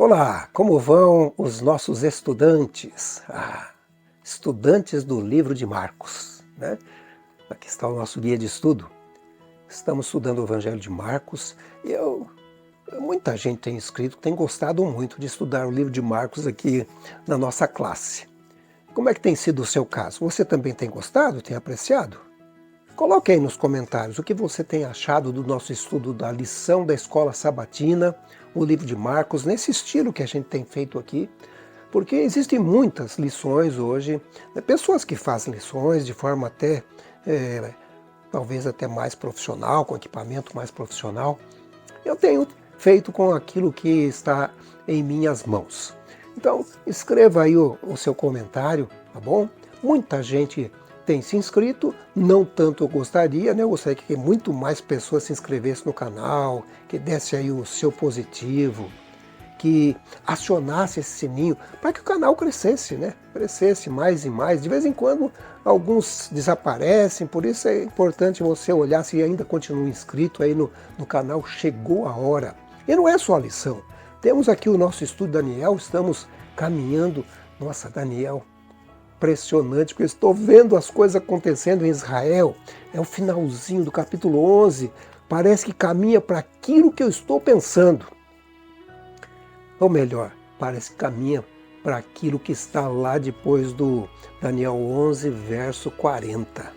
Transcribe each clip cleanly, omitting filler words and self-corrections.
Olá, como vão os nossos estudantes? Estudantes do livro de Marcos, né? Aqui está o nosso guia de estudo. Estamos estudando o Evangelho de Marcos e muita gente tem escrito, tem gostado muito de estudar o livro de Marcos aqui na nossa classe. Como é que tem sido o seu caso? Você também tem gostado, tem apreciado? Coloque aí nos comentários o que você tem achado do nosso estudo da lição da Escola Sabatina, o livro de Marcos, nesse estilo que a gente tem feito aqui, porque existem muitas lições hoje, pessoas que fazem lições de forma até, talvez até mais profissional, com equipamento mais profissional. Eu tenho feito com aquilo que está em minhas mãos. Então, escreva aí o seu comentário, tá bom? Muita gente tem se inscrito, não tanto eu gostaria, né? Eu gostaria que muito mais pessoas se inscrevessem no canal, que desse aí o seu positivo, que acionasse esse sininho para que o canal crescesse, né? Crescesse mais e mais. De vez em quando alguns desaparecem, por isso é importante você olhar se ainda continua inscrito aí no canal. Chegou a hora. E não é só a lição. Temos aqui o nosso estudo Daniel, estamos caminhando. Nossa, Daniel, impressionante, porque eu estou vendo as coisas acontecendo em Israel. É o finalzinho do capítulo 11. Parece que caminha para aquilo que eu estou pensando. Ou melhor, parece que caminha para aquilo que está lá depois do Daniel 11, verso 40.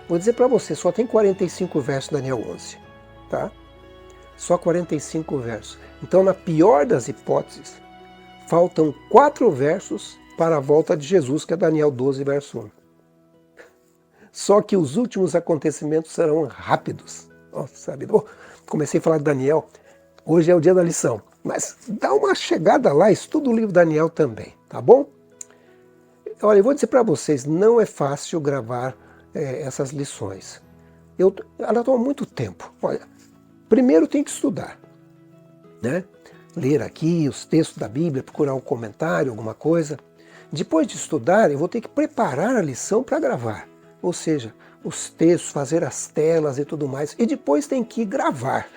Vou dizer para você, só tem 45 versos Daniel 11, tá? Só 45 versos. Então, na pior das hipóteses, faltam 4 versos para a volta de Jesus, que é Daniel 12, verso 1. Só que os últimos acontecimentos serão rápidos. Nossa, sabe? Comecei a falar de Daniel, hoje é o dia da lição. Mas dá uma chegada lá, estuda o livro de Daniel também, tá bom? Olha, eu vou dizer para vocês, não é fácil gravar essas lições. Ela toma muito tempo. Olha, primeiro tem que estudar, né? Ler aqui os textos da Bíblia, procurar um comentário, alguma coisa. Depois de estudar, eu vou ter que preparar a lição para gravar. Ou seja, os textos, fazer as telas e tudo mais. E depois tem que gravar.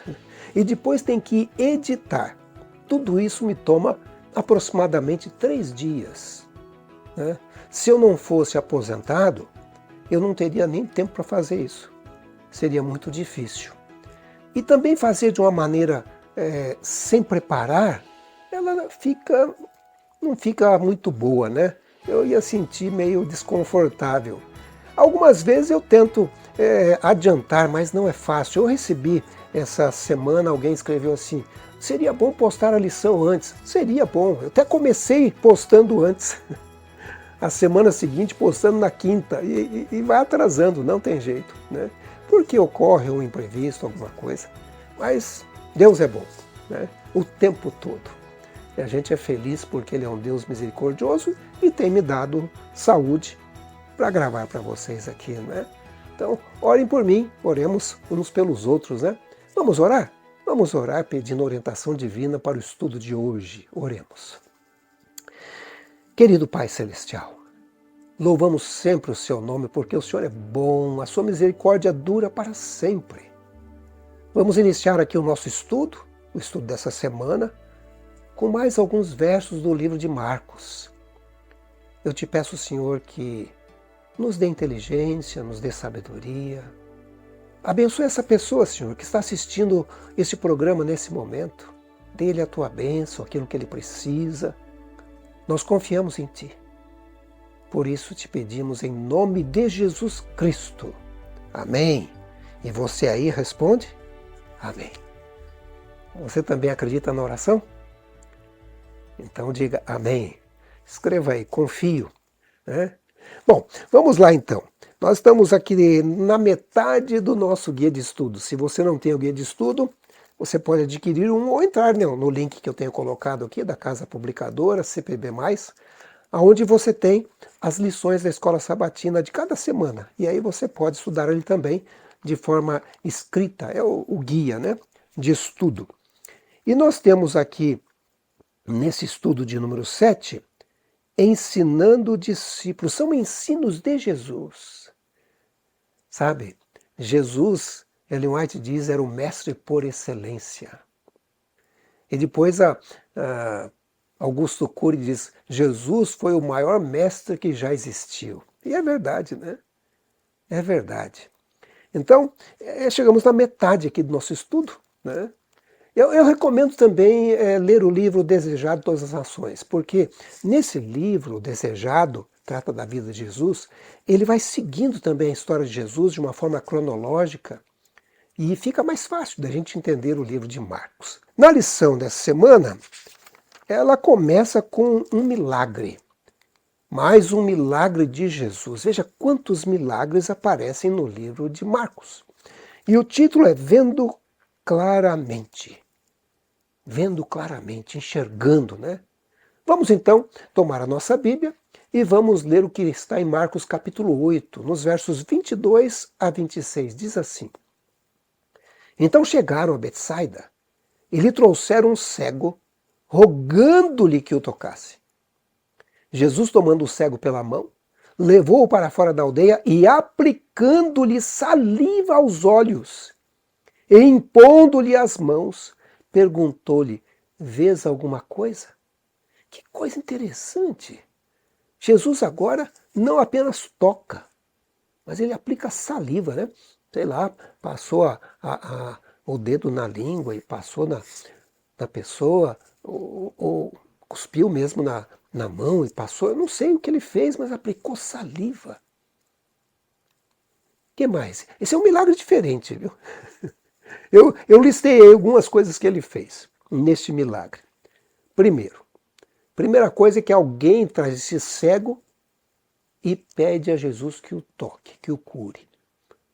E depois tem que editar. Tudo isso me toma aproximadamente 3 dias. Né? Se eu não fosse aposentado, eu não teria nem tempo para fazer isso. Seria muito difícil. E também fazer de uma maneira sem preparar, ela não fica muito boa, né? Eu ia sentir meio desconfortável. Algumas vezes eu tento adiantar, mas não é fácil. Eu recebi essa semana, alguém escreveu assim, seria bom postar a lição antes. Seria bom, eu até comecei postando antes. A semana seguinte postando na quinta e vai atrasando, não tem jeito, né? Porque ocorre um imprevisto, alguma coisa. Mas Deus é bom, né? O tempo todo. E a gente é feliz porque Ele é um Deus misericordioso e tem me dado saúde para gravar para vocês aqui, né? Então, orem por mim, oremos uns pelos outros, né? Vamos orar? Vamos orar pedindo orientação divina para o estudo de hoje. Oremos. Querido Pai Celestial, louvamos sempre o Seu nome porque o Senhor é bom, a Sua misericórdia dura para sempre. Vamos iniciar aqui o nosso estudo, o estudo dessa semana, com mais alguns versos do livro de Marcos. Eu te peço, Senhor, que nos dê inteligência, nos dê sabedoria. Abençoe essa pessoa, Senhor, que está assistindo esse programa nesse momento. Dê-lhe a Tua bênção, aquilo que ele precisa. Nós confiamos em Ti. Por isso te pedimos em nome de Jesus Cristo. Amém. E você aí responde? Amém. Você também acredita na oração? Então diga amém. Escreva aí, confio, né? Bom, vamos lá então. Nós estamos aqui na metade do nosso guia de estudo. Se você não tem o guia de estudo, você pode adquirir um ou entrar no link que eu tenho colocado aqui da Casa Publicadora, CPB+, onde você tem as lições da Escola Sabatina de cada semana. E aí você pode estudar ele também de forma escrita, é o guia, né, de estudo. E nós temos aqui, nesse estudo de número 7, ensinando discípulos. São ensinos de Jesus. Sabe, Jesus, Ellen White diz, era o mestre por excelência. E depois a Augusto Cury diz, Jesus foi o maior mestre que já existiu. E é verdade, né? É verdade. Então, chegamos na metade aqui do nosso estudo, né? Eu recomendo também ler o livro Desejado de Todas as Nações, porque nesse livro, Desejado, trata da vida de Jesus, ele vai seguindo também a história de Jesus de uma forma cronológica e fica mais fácil da gente entender o livro de Marcos. Na lição dessa semana, ela começa com um milagre. Mais um milagre de Jesus. Veja quantos milagres aparecem no livro de Marcos. E o título é Vendo Claramente. Vendo claramente, enxergando, né? Vamos então tomar a nossa Bíblia e vamos ler o que está em Marcos capítulo 8, nos versos 22 a 26. Diz assim: Então chegaram a Betsaida e lhe trouxeram um cego, rogando-lhe que o tocasse. Jesus, tomando o cego pela mão, levou-o para fora da aldeia e, aplicando-lhe saliva aos olhos e impondo-lhe as mãos, perguntou-lhe: Vês alguma coisa? Que coisa interessante! Jesus agora não apenas toca, mas ele aplica saliva, né? Sei lá, passou o dedo na língua e passou na pessoa, ou cuspiu mesmo na mão e passou. Eu não sei o que ele fez, mas aplicou saliva. O que mais? Esse é um milagre diferente, viu? Eu listei algumas coisas que ele fez neste milagre. Primeira coisa é que alguém traz esse cego e pede a Jesus que o toque, que o cure.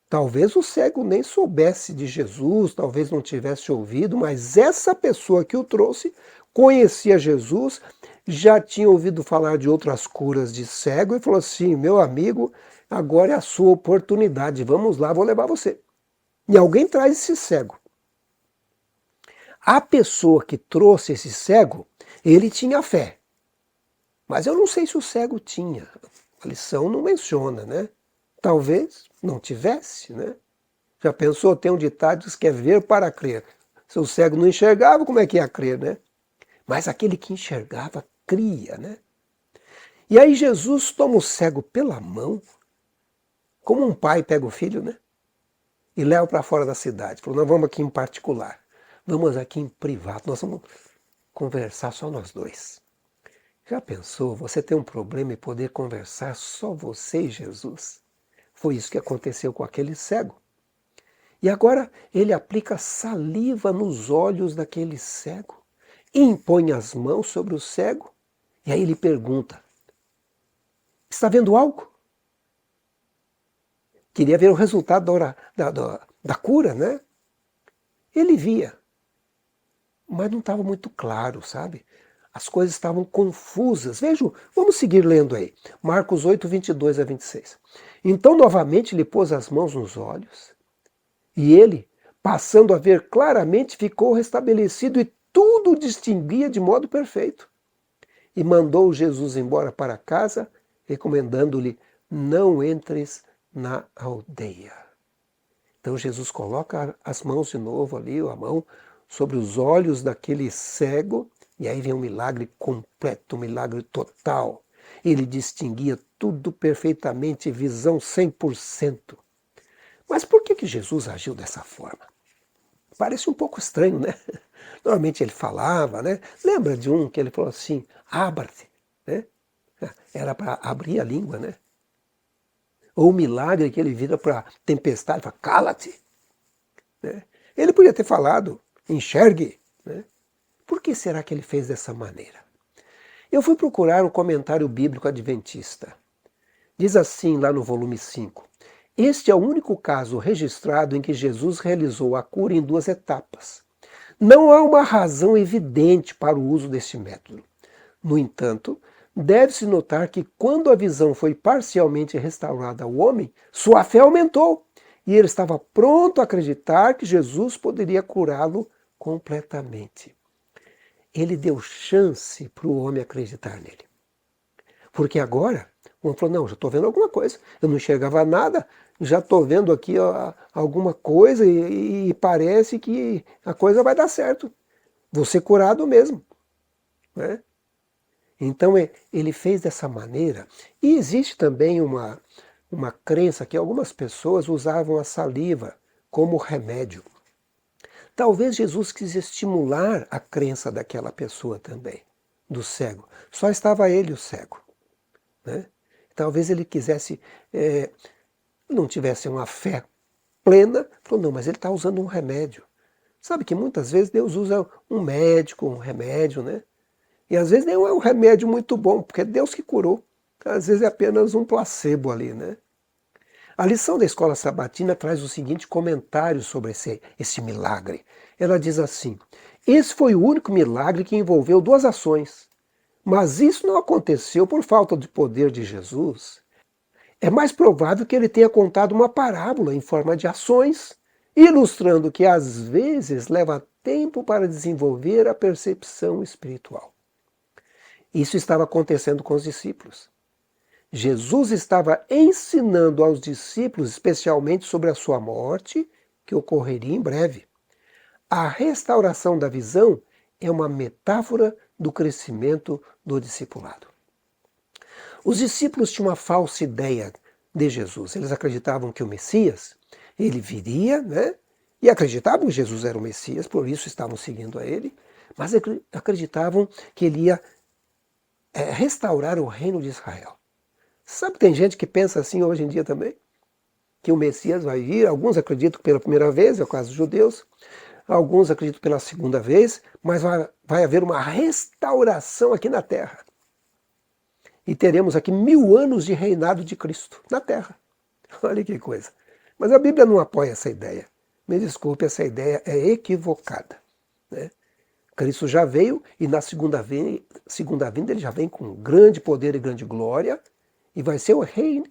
Talvez o cego nem soubesse de Jesus, talvez não tivesse ouvido, mas essa pessoa que o trouxe conhecia Jesus, já tinha ouvido falar de outras curas de cego e falou assim: meu amigo, agora é a sua oportunidade, vamos lá, vou levar você. E alguém traz esse cego. A pessoa que trouxe esse cego, ele tinha fé. Mas eu não sei se o cego tinha. A lição não menciona, né? Talvez não tivesse, né? Já pensou? Tem um ditado que é ver para crer. Se o cego não enxergava, como é que ia crer, né? Mas aquele que enxergava, cria, né? E aí Jesus toma o cego pela mão, como um pai pega o filho, né? E leva para fora da cidade. Falou, nós vamos aqui em particular. Vamos aqui em privado. Nós vamos conversar só nós dois. Já pensou você ter um problema e poder conversar só você e Jesus? Foi isso que aconteceu com aquele cego. E agora ele aplica saliva nos olhos daquele cego, impõe as mãos sobre o cego, e aí ele pergunta: está vendo algo? Queria ver o resultado da cura, né? Ele via, mas não estava muito claro, sabe? As coisas estavam confusas. Vejam, vamos seguir lendo aí. Marcos 8, 22 a 26. Então novamente lhe pôs as mãos nos olhos, e ele, passando a ver claramente, ficou restabelecido e tudo distinguia de modo perfeito. E mandou Jesus embora para casa, recomendando-lhe: não entres na aldeia. Então Jesus coloca as mãos de novo ali, a mão sobre os olhos daquele cego, e aí vem um milagre completo, um milagre total. Ele distinguia tudo perfeitamente, visão 100%. Mas por que Jesus agiu dessa forma? Parece um pouco estranho, né? Normalmente ele falava, né? Lembra de um que ele falou assim, abra-te, né? Era para abrir a língua, né? Ou o milagre que ele vira para a tempestade, fala, cala-te. Né? Ele podia ter falado, enxergue. Né? Por que será que ele fez dessa maneira? Eu fui procurar um comentário bíblico adventista. Diz assim lá no volume 5. Este é o único caso registrado em que Jesus realizou a cura em duas etapas. Não há uma razão evidente para o uso deste método. No entanto, deve-se notar que quando a visão foi parcialmente restaurada ao homem, sua fé aumentou e ele estava pronto a acreditar que Jesus poderia curá-lo completamente. Ele deu chance para o homem acreditar nele. Porque agora, o homem falou, não, já estou vendo alguma coisa. Eu não enxergava nada, já estou vendo aqui alguma coisa e parece que a coisa vai dar certo. vou ser curado mesmo. Né? Então ele fez dessa maneira. E existe também uma crença que algumas pessoas usavam a saliva como remédio. Talvez Jesus quis estimular a crença daquela pessoa também, do cego. Só estava ele o cego. Né? Talvez ele quisesse, não tivesse uma fé plena, falou, não, mas ele está usando um remédio. Sabe que muitas vezes Deus usa um médico, um remédio, né? E às vezes nem é um remédio muito bom, porque é Deus que curou. Às vezes é apenas um placebo ali, né? A lição da escola sabatina traz o seguinte comentário sobre esse milagre. Ela diz assim: esse foi o único milagre que envolveu duas ações. Mas isso não aconteceu por falta de poder de Jesus. É mais provável que ele tenha contado uma parábola em forma de ações, ilustrando que às vezes leva tempo para desenvolver a percepção espiritual. Isso estava acontecendo com os discípulos. Jesus estava ensinando aos discípulos, especialmente sobre a sua morte, que ocorreria em breve. A restauração da visão é uma metáfora do crescimento do discipulado. Os discípulos tinham uma falsa ideia de Jesus. Eles acreditavam que o Messias, ele viria, né? E acreditavam que Jesus era o Messias, por isso estavam seguindo a ele, mas acreditavam que ele ia restaurar o reino de Israel. Sabe que tem gente que pensa assim hoje em dia também? Que o Messias vai vir, alguns acreditam pela primeira vez, é o caso dos judeus, alguns acreditam pela segunda vez, mas vai haver uma restauração aqui na Terra. E teremos aqui 1000 anos de reinado de Cristo na Terra. Olha que coisa. Mas a Bíblia não apoia essa ideia. Me desculpe, essa ideia é equivocada. Né? Cristo já veio e na segunda vinda ele já vem com grande poder e grande glória e vai ser o reino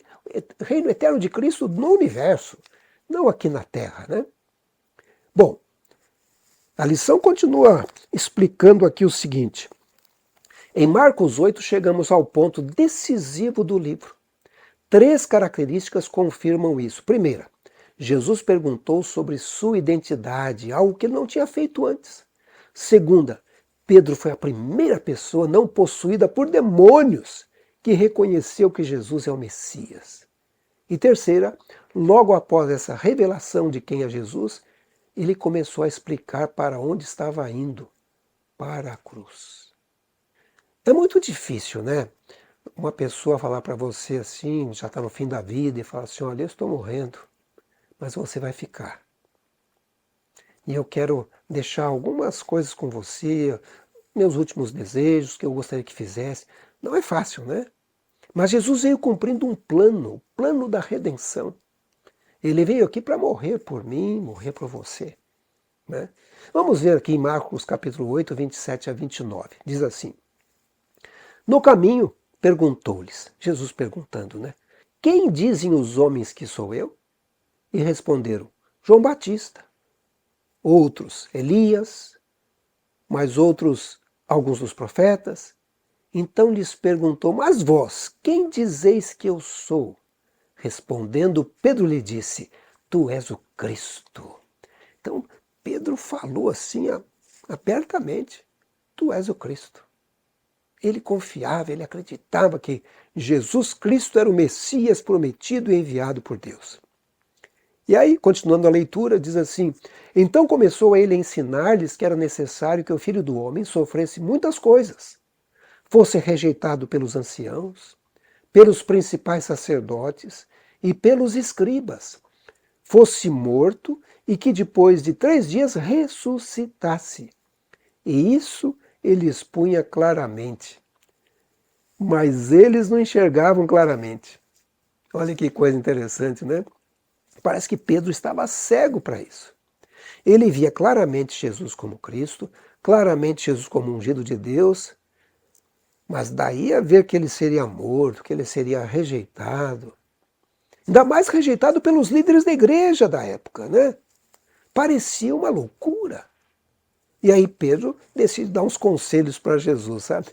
eterno de Cristo no universo, não aqui na Terra. Né? Bom, a lição continua explicando aqui o seguinte. Em Marcos 8 chegamos ao ponto decisivo do livro. 3 características confirmam isso. Primeira, Jesus perguntou sobre sua identidade, algo que ele não tinha feito antes. Segunda, Pedro foi a primeira pessoa não possuída por demônios que reconheceu que Jesus é o Messias. E terceira, logo após essa revelação de quem é Jesus, ele começou a explicar para onde estava indo, para a cruz. É muito difícil, né? Uma pessoa falar para você assim, já está no fim da vida, e falar assim, olha, eu estou morrendo, mas você vai ficar. E eu quero deixar algumas coisas com você, meus últimos desejos, que eu gostaria que fizesse. Não é fácil, né? Mas Jesus veio cumprindo um plano, o plano da redenção. Ele veio aqui para morrer por mim, morrer por você. Né? Vamos ver aqui em Marcos capítulo 8, 27 a 29. Diz assim, no caminho, perguntou-lhes, Jesus perguntando, né? Quem dizem os homens que sou eu? E responderam, João Batista. Outros, Elias, mas outros, alguns dos profetas. Então lhes perguntou, mas vós, quem dizeis que eu sou? Respondendo, Pedro lhe disse, tu és o Cristo. Então, Pedro falou assim abertamente, tu és o Cristo. Ele confiava, ele acreditava que Jesus Cristo era o Messias prometido e enviado por Deus. E aí, continuando a leitura, diz assim, então começou ele a ensinar-lhes que era necessário que o Filho do Homem sofresse muitas coisas, fosse rejeitado pelos anciãos, pelos principais sacerdotes e pelos escribas, fosse morto e que depois de 3 dias ressuscitasse. E isso ele expunha claramente. Mas eles não enxergavam claramente. Olha que coisa interessante, né? Parece que Pedro estava cego para isso. Ele via claramente Jesus como Cristo, claramente Jesus como ungido de Deus, mas daí a ver que ele seria morto, que ele seria rejeitado. Ainda mais rejeitado pelos líderes da igreja da época, né? Parecia uma loucura. E aí Pedro decide dar uns conselhos para Jesus, sabe?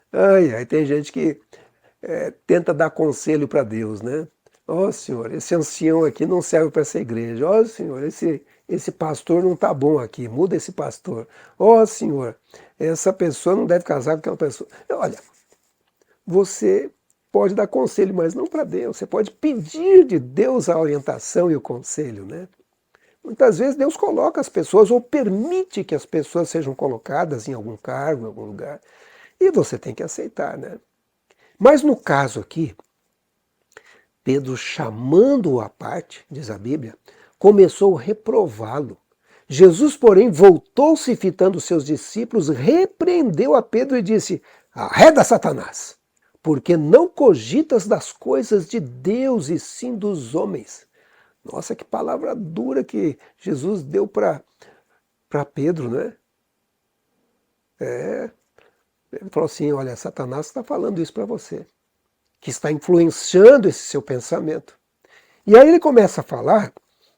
Ai, tem gente que tenta dar conselho para Deus, né? Ó Senhor, esse ancião aqui não serve para essa igreja. Ó Senhor, esse pastor não está bom aqui, muda esse pastor. Ó Senhor, essa pessoa não deve casar com aquela pessoa. Olha, você pode dar conselho, mas não para Deus. Você pode pedir de Deus a orientação e o conselho, né? Muitas vezes Deus coloca as pessoas ou permite que as pessoas sejam colocadas em algum cargo, em algum lugar. E você tem que aceitar, né? Mas no caso aqui, Pedro, chamando-o à parte, diz a Bíblia, começou a reprová-lo. Jesus, porém, voltou-se fitando os seus discípulos, repreendeu a Pedro e disse: Arreda, Satanás, porque não cogitas das coisas de Deus e sim dos homens. Nossa, que palavra dura que Jesus deu para Pedro, né? Ele falou assim: olha, Satanás está falando isso para você, que está influenciando esse seu pensamento. E aí ele começa a falar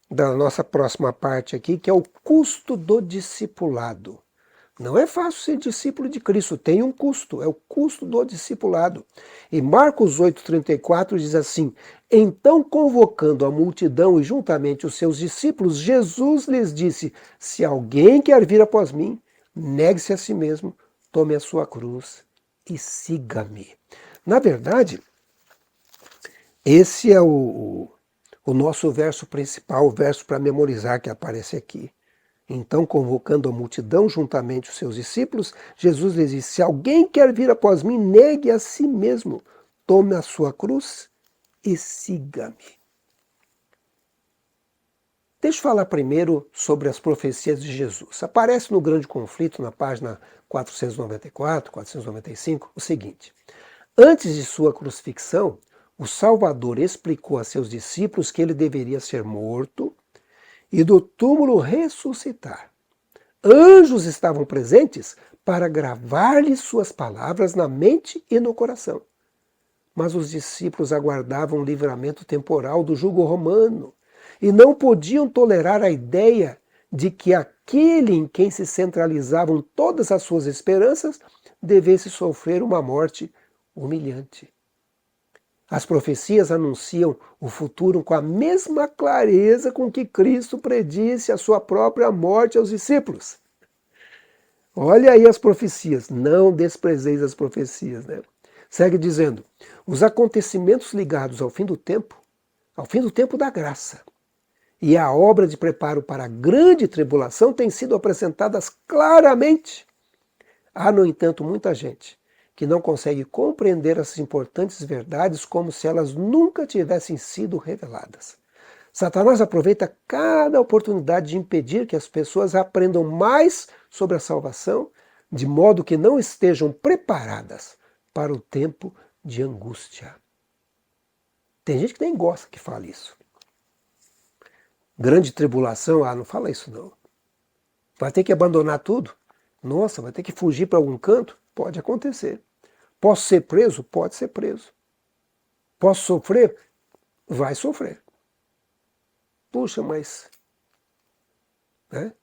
da nossa próxima parte aqui, que é o custo do discipulado. Não é fácil ser discípulo de Cristo, tem um custo, é o custo do discipulado. E Marcos 8,34 diz assim: Então, convocando a multidão e juntamente os seus discípulos, Jesus lhes disse: Se alguém quer vir após mim, negue-se a si mesmo, tome a sua cruz e siga-me. Na verdade, esse é o nosso verso principal, o verso para memorizar que aparece aqui. Então, convocando a multidão juntamente os seus discípulos, Jesus lhes disse: Se alguém quer vir após mim, negue a si mesmo, tome a sua cruz e siga-me. Deixa eu falar primeiro sobre as profecias de Jesus. Aparece no Grande Conflito, na página 494, 495, o seguinte: Antes de sua crucifixão, o Salvador explicou a seus discípulos que ele deveria ser morto e do túmulo ressuscitar. Anjos estavam presentes para gravar-lhe suas palavras na mente e no coração. Mas os discípulos aguardavam o livramento temporal do jugo romano e não podiam tolerar a ideia de que aquele em quem se centralizavam todas as suas esperanças devesse sofrer uma morte humilhante. As profecias anunciam o futuro com a mesma clareza com que Cristo predisse a sua própria morte aos discípulos. Olha aí as profecias, não desprezeis as profecias, né? Segue dizendo: os acontecimentos ligados ao fim do tempo da graça, e a obra de preparo para a grande tribulação têm sido apresentadas claramente. Há, no entanto, muita gente que não consegue compreender essas importantes verdades como se elas nunca tivessem sido reveladas. Satanás aproveita cada oportunidade de impedir que as pessoas aprendam mais sobre a salvação, de modo que não estejam preparadas para o tempo de angústia. Tem gente que nem gosta que fale isso. Grande tribulação, não fala isso não. Vai ter que abandonar tudo? Nossa, vai ter que fugir para algum canto? Pode acontecer. Posso ser preso? Pode ser preso. Posso sofrer? Vai sofrer. Puxa, mas... né?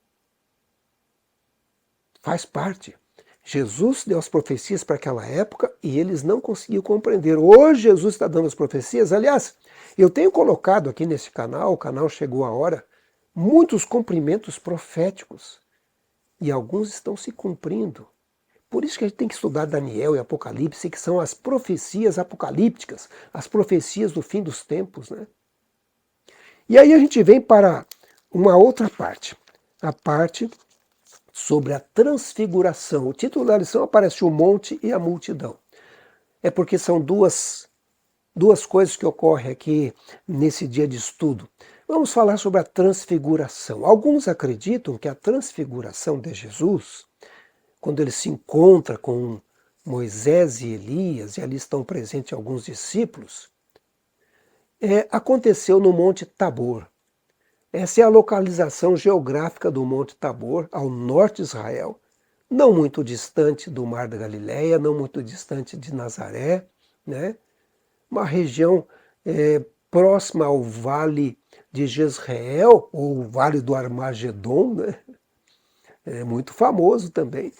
Faz parte. Jesus deu as profecias para aquela época e eles não conseguiam compreender. Hoje Jesus está dando as profecias. Aliás, eu tenho colocado aqui nesse canal, o canal Chegou a Hora, muitos cumprimentos proféticos. E alguns estão se cumprindo. Por isso que a gente tem que estudar Daniel e Apocalipse, que são as profecias apocalípticas, as profecias do fim dos tempos, né? E aí a gente vem para uma outra parte, a parte sobre a transfiguração. O título da lição aparece o monte e a multidão. É porque são duas coisas que ocorrem aqui nesse dia de estudo. Vamos falar sobre a transfiguração. Alguns acreditam que a transfiguração de Jesus, quando ele se encontra com Moisés e Elias, e ali estão presentes alguns discípulos, aconteceu no Monte Tabor. Essa é a localização geográfica do Monte Tabor, ao norte de Israel, não muito distante do Mar da Galileia, não muito distante de Nazaré, né? Uma região próxima ao Vale de Jezreel, ou o Vale do Armagedon, né? É muito famoso também,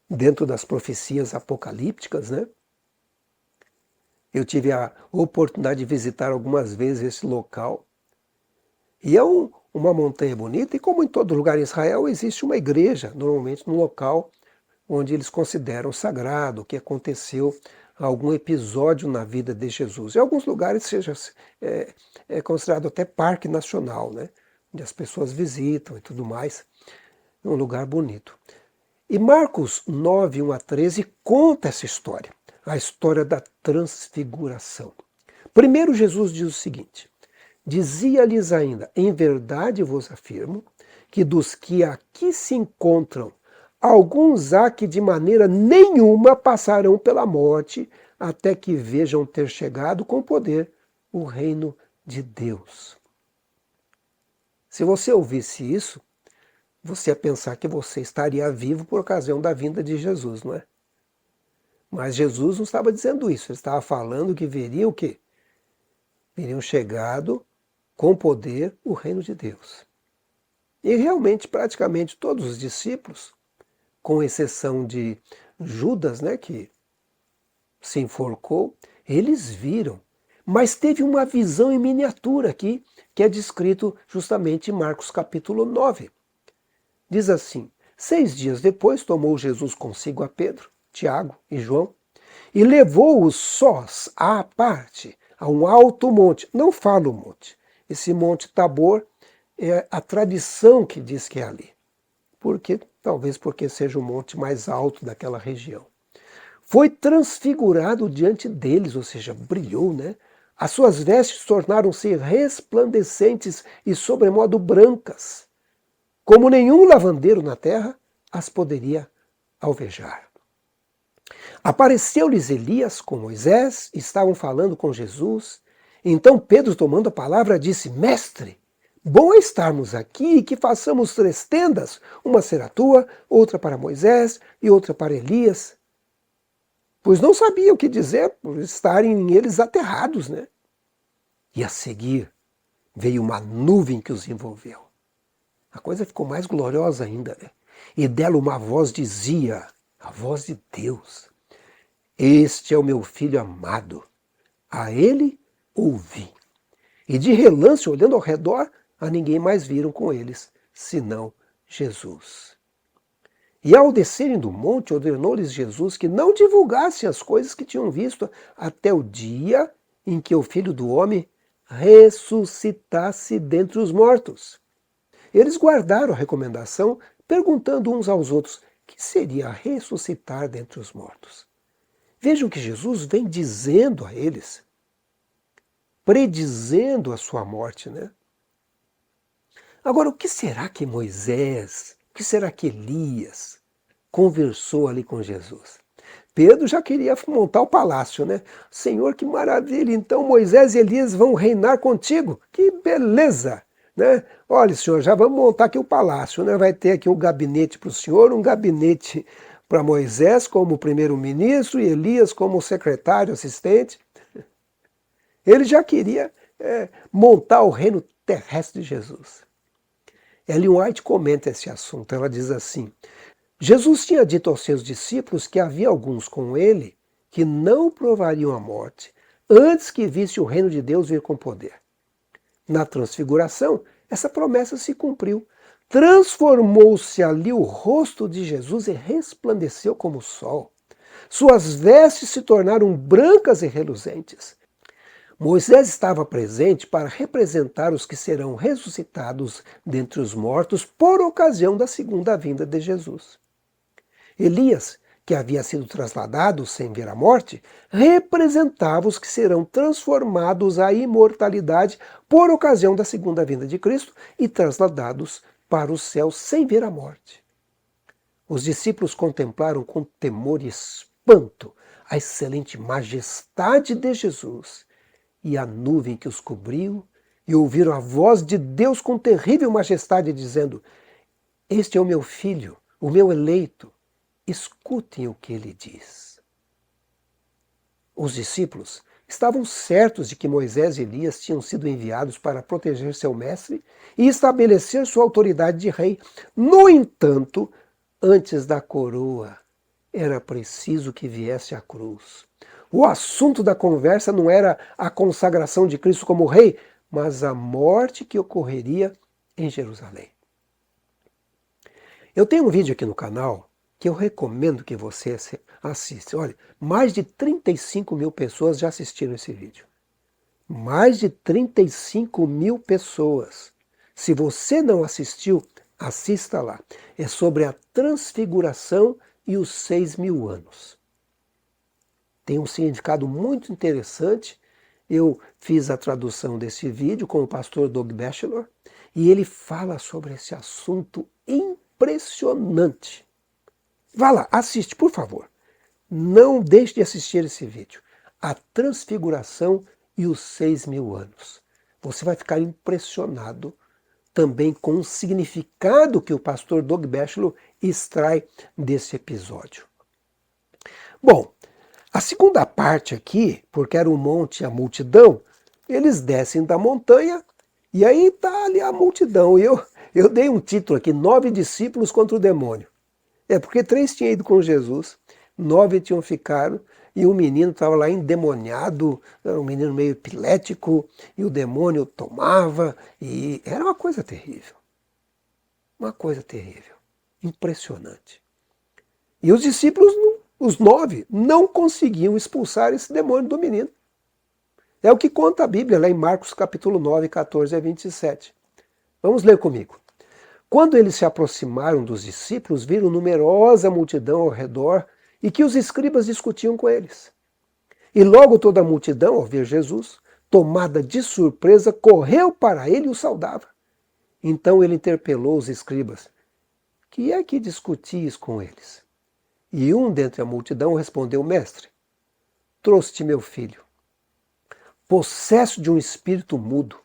dentro das profecias apocalípticas, né? Eu tive a oportunidade de visitar algumas vezes esse local. E é um uma montanha bonita, e como em todo lugar em Israel, existe uma igreja, normalmente no local onde eles consideram sagrado, que aconteceu algum episódio na vida de Jesus. Em alguns lugares é considerado até parque nacional, né? Onde as pessoas visitam e tudo mais. É um lugar bonito. E Marcos 9, 1 a 13 conta essa história, a história da transfiguração. Primeiro Jesus diz o seguinte: dizia-lhes ainda, em verdade vos afirmo, que dos que aqui se encontram, alguns há que de maneira nenhuma passarão pela morte, até que vejam ter chegado com poder o reino de Deus. Se você ouvisse isso, você ia pensar que você estaria vivo por ocasião da vinda de Jesus, não é? Mas Jesus não estava dizendo isso, ele estava falando que veria o quê? Veriam chegado com poder o reino de Deus. E realmente, praticamente todos os discípulos, com exceção de Judas, né, que se enforcou, eles viram. Mas teve uma visão em miniatura aqui, que é descrito justamente em Marcos capítulo 9. Diz assim: 6 dias depois tomou Jesus consigo a Pedro, Tiago e João, e levou-os sós à parte, a um alto monte. Não fala o monte. Esse monte Tabor é a tradição que diz que é ali. Talvez porque seja o monte mais alto daquela região. Foi transfigurado diante deles, ou seja, brilhou, né? As suas vestes tornaram-se resplandecentes e sobremodo brancas, como nenhum lavandeiro na terra as poderia alvejar. Apareceu-lhes Elias com Moisés, estavam falando com Jesus. Então Pedro, tomando a palavra, disse: Mestre, bom é estarmos aqui e que façamos 3 tendas, uma será tua, outra para Moisés e outra para Elias. Pois não sabiam o que dizer por estarem eles aterrados, né? E a seguir veio uma nuvem que os envolveu. A coisa ficou mais gloriosa ainda, né? E dela uma voz dizia, a voz de Deus: Este é o meu filho amado, a ele ouvi. E de relance, olhando ao redor, a ninguém mais viram com eles, senão Jesus. E ao descerem do monte, ordenou-lhes Jesus que não divulgassem as coisas que tinham visto até o dia em que o Filho do Homem ressuscitasse dentre os mortos. Eles guardaram a recomendação, perguntando uns aos outros: que seria ressuscitar dentre os mortos? Vejam que Jesus vem dizendo a eles, predizendo a sua morte, né? Agora, o que será que Moisés, o que será que Elias conversou ali com Jesus? Pedro já queria montar o palácio, né? Senhor, que maravilha! Então Moisés e Elias vão reinar contigo. Que beleza! Né? Olha, senhor, já vamos montar aqui o palácio, né? Vai ter aqui um gabinete para o senhor, um gabinete para Moisés como primeiro-ministro e Elias como secretário, assistente. Ele já queria montar o reino terrestre de Jesus. Ellen White comenta esse assunto. Ela diz assim: Jesus tinha dito aos seus discípulos que havia alguns com ele que não provariam a morte antes que visse o reino de Deus vir com poder. Na transfiguração, essa promessa se cumpriu. Transformou-se ali o rosto de Jesus e resplandeceu como o sol. Suas vestes se tornaram brancas e reluzentes. Moisés estava presente para representar os que serão ressuscitados dentre os mortos por ocasião da segunda vinda de Jesus. Elias, que havia sido trasladado sem ver a morte, representava os que serão transformados à imortalidade por ocasião da segunda vinda de Cristo e trasladados para o céu sem ver a morte. Os discípulos contemplaram com temor e espanto a excelente majestade de Jesus e a nuvem que os cobriu, e ouviram a voz de Deus com terrível majestade dizendo: Este é o meu filho, o meu eleito. Escutem o que ele diz. Os discípulos estavam certos de que Moisés e Elias tinham sido enviados para proteger seu mestre e estabelecer sua autoridade de rei. No entanto, antes da coroa, era preciso que viesse a cruz. O assunto da conversa não era a consagração de Cristo como rei, mas a morte que ocorreria em Jerusalém. Eu tenho um vídeo aqui no canal que eu recomendo que você assista. Olha, mais de 35 mil pessoas já assistiram esse vídeo. Mais de 35 mil pessoas. Se você não assistiu, assista lá. É sobre a transfiguração e os 6.000 anos. Tem um significado muito interessante. Eu fiz a tradução desse vídeo com o pastor Doug Batchelor e ele fala sobre esse assunto impressionante. Vá lá, assiste, por favor. Não deixe de assistir esse vídeo. A transfiguração e os 6.000 anos. Você vai ficar impressionado também com o significado que o pastor Doug Batchelor extrai desse episódio. Bom, a segunda parte aqui, porque era o monte e a multidão, eles descem da montanha e aí está ali a multidão. E eu dei um título aqui, 9 discípulos contra o demônio. É porque 3 tinham ido com Jesus, 9 tinham ficado, e o menino estava lá endemoniado, era um menino meio epilético, e o demônio tomava, e era uma coisa terrível. Uma coisa terrível, impressionante. E os discípulos, os 9, não conseguiam expulsar esse demônio do menino. É o que conta a Bíblia lá em Marcos capítulo 9, 14 a 27. Vamos ler comigo. Quando eles se aproximaram dos discípulos, viram numerosa multidão ao redor e que os escribas discutiam com eles. E logo toda a multidão, ao ver Jesus, tomada de surpresa, correu para ele e o saudava. Então ele interpelou os escribas. Que é que discutis com eles? E um dentre a multidão respondeu, mestre, trouxe-te meu filho, possesso de um espírito mudo,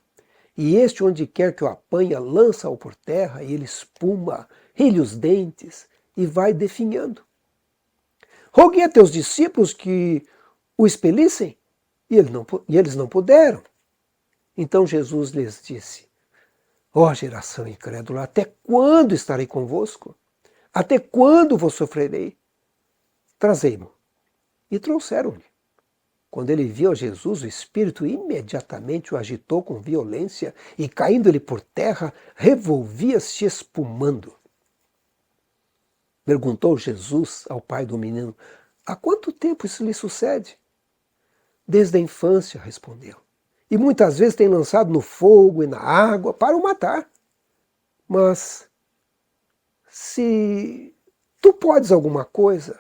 e este onde quer que o apanha, lança-o por terra, e ele espuma, rilha os dentes, e vai definhando. Roguei a teus discípulos que o expelissem, e eles não puderam. Então Jesus lhes disse, ó geração incrédula, até quando estarei convosco? Até quando vos sofrerei? Trazei-mo. E trouxeram-lhe. Quando ele viu a Jesus, o espírito imediatamente o agitou com violência e, caindo-lhe por terra, revolvia-se espumando. Perguntou Jesus ao pai do menino, há quanto tempo isso lhe sucede? Desde a infância, respondeu. E muitas vezes tem lançado no fogo e na água para o matar. Mas, se tu podes alguma coisa,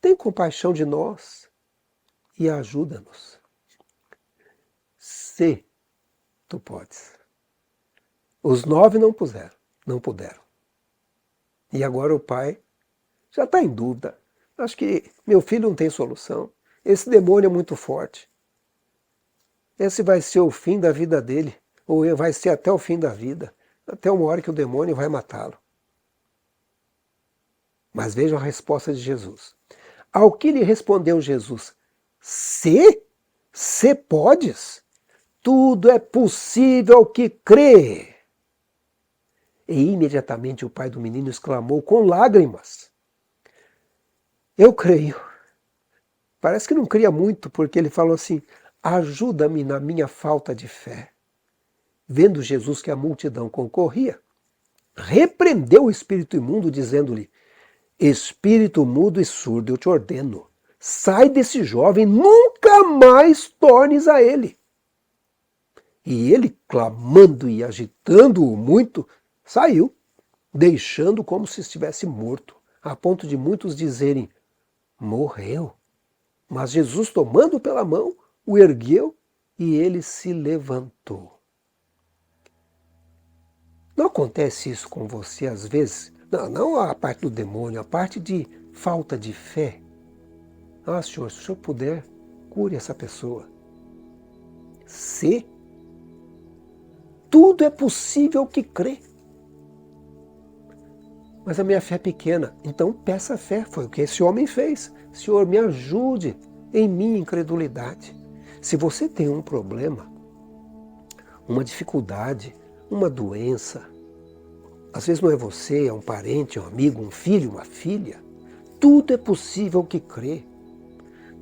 tem compaixão de nós e ajuda-nos. Se tu podes. Os 9 não puderam. E agora o pai já está em dúvida. Acho que meu filho não tem solução. Esse demônio é muito forte. Esse vai ser o fim da vida dele. Ou vai ser até o fim da vida. Até uma hora que o demônio vai matá-lo. Mas vejam a resposta de Jesus. Ao que lhe respondeu Jesus, se podes, tudo é possível ao que crê. E imediatamente o pai do menino exclamou com lágrimas, eu creio. Parece que não cria muito, porque ele falou assim, ajuda-me na minha falta de fé. Vendo Jesus que a multidão concorria, repreendeu o espírito imundo, dizendo-lhe, espírito mudo e surdo, eu te ordeno, sai desse jovem, nunca mais tornes a ele. E ele, clamando e agitando-o muito, saiu, deixando como se estivesse morto, a ponto de muitos dizerem, morreu. Mas Jesus, tomando pela mão, o ergueu e ele se levantou. Não acontece isso com você às vezes? Não a parte do demônio, a parte de falta de fé. Ah, Senhor, se o Senhor puder, cure essa pessoa. Se tudo é possível ao que crê. Mas a minha fé é pequena, então peça fé. Foi o que esse homem fez. Senhor, me ajude em minha incredulidade. Se você tem um problema, uma dificuldade, uma doença, às vezes não é você, é um parente, é um amigo, um filho, uma filha, tudo é possível ao que crê.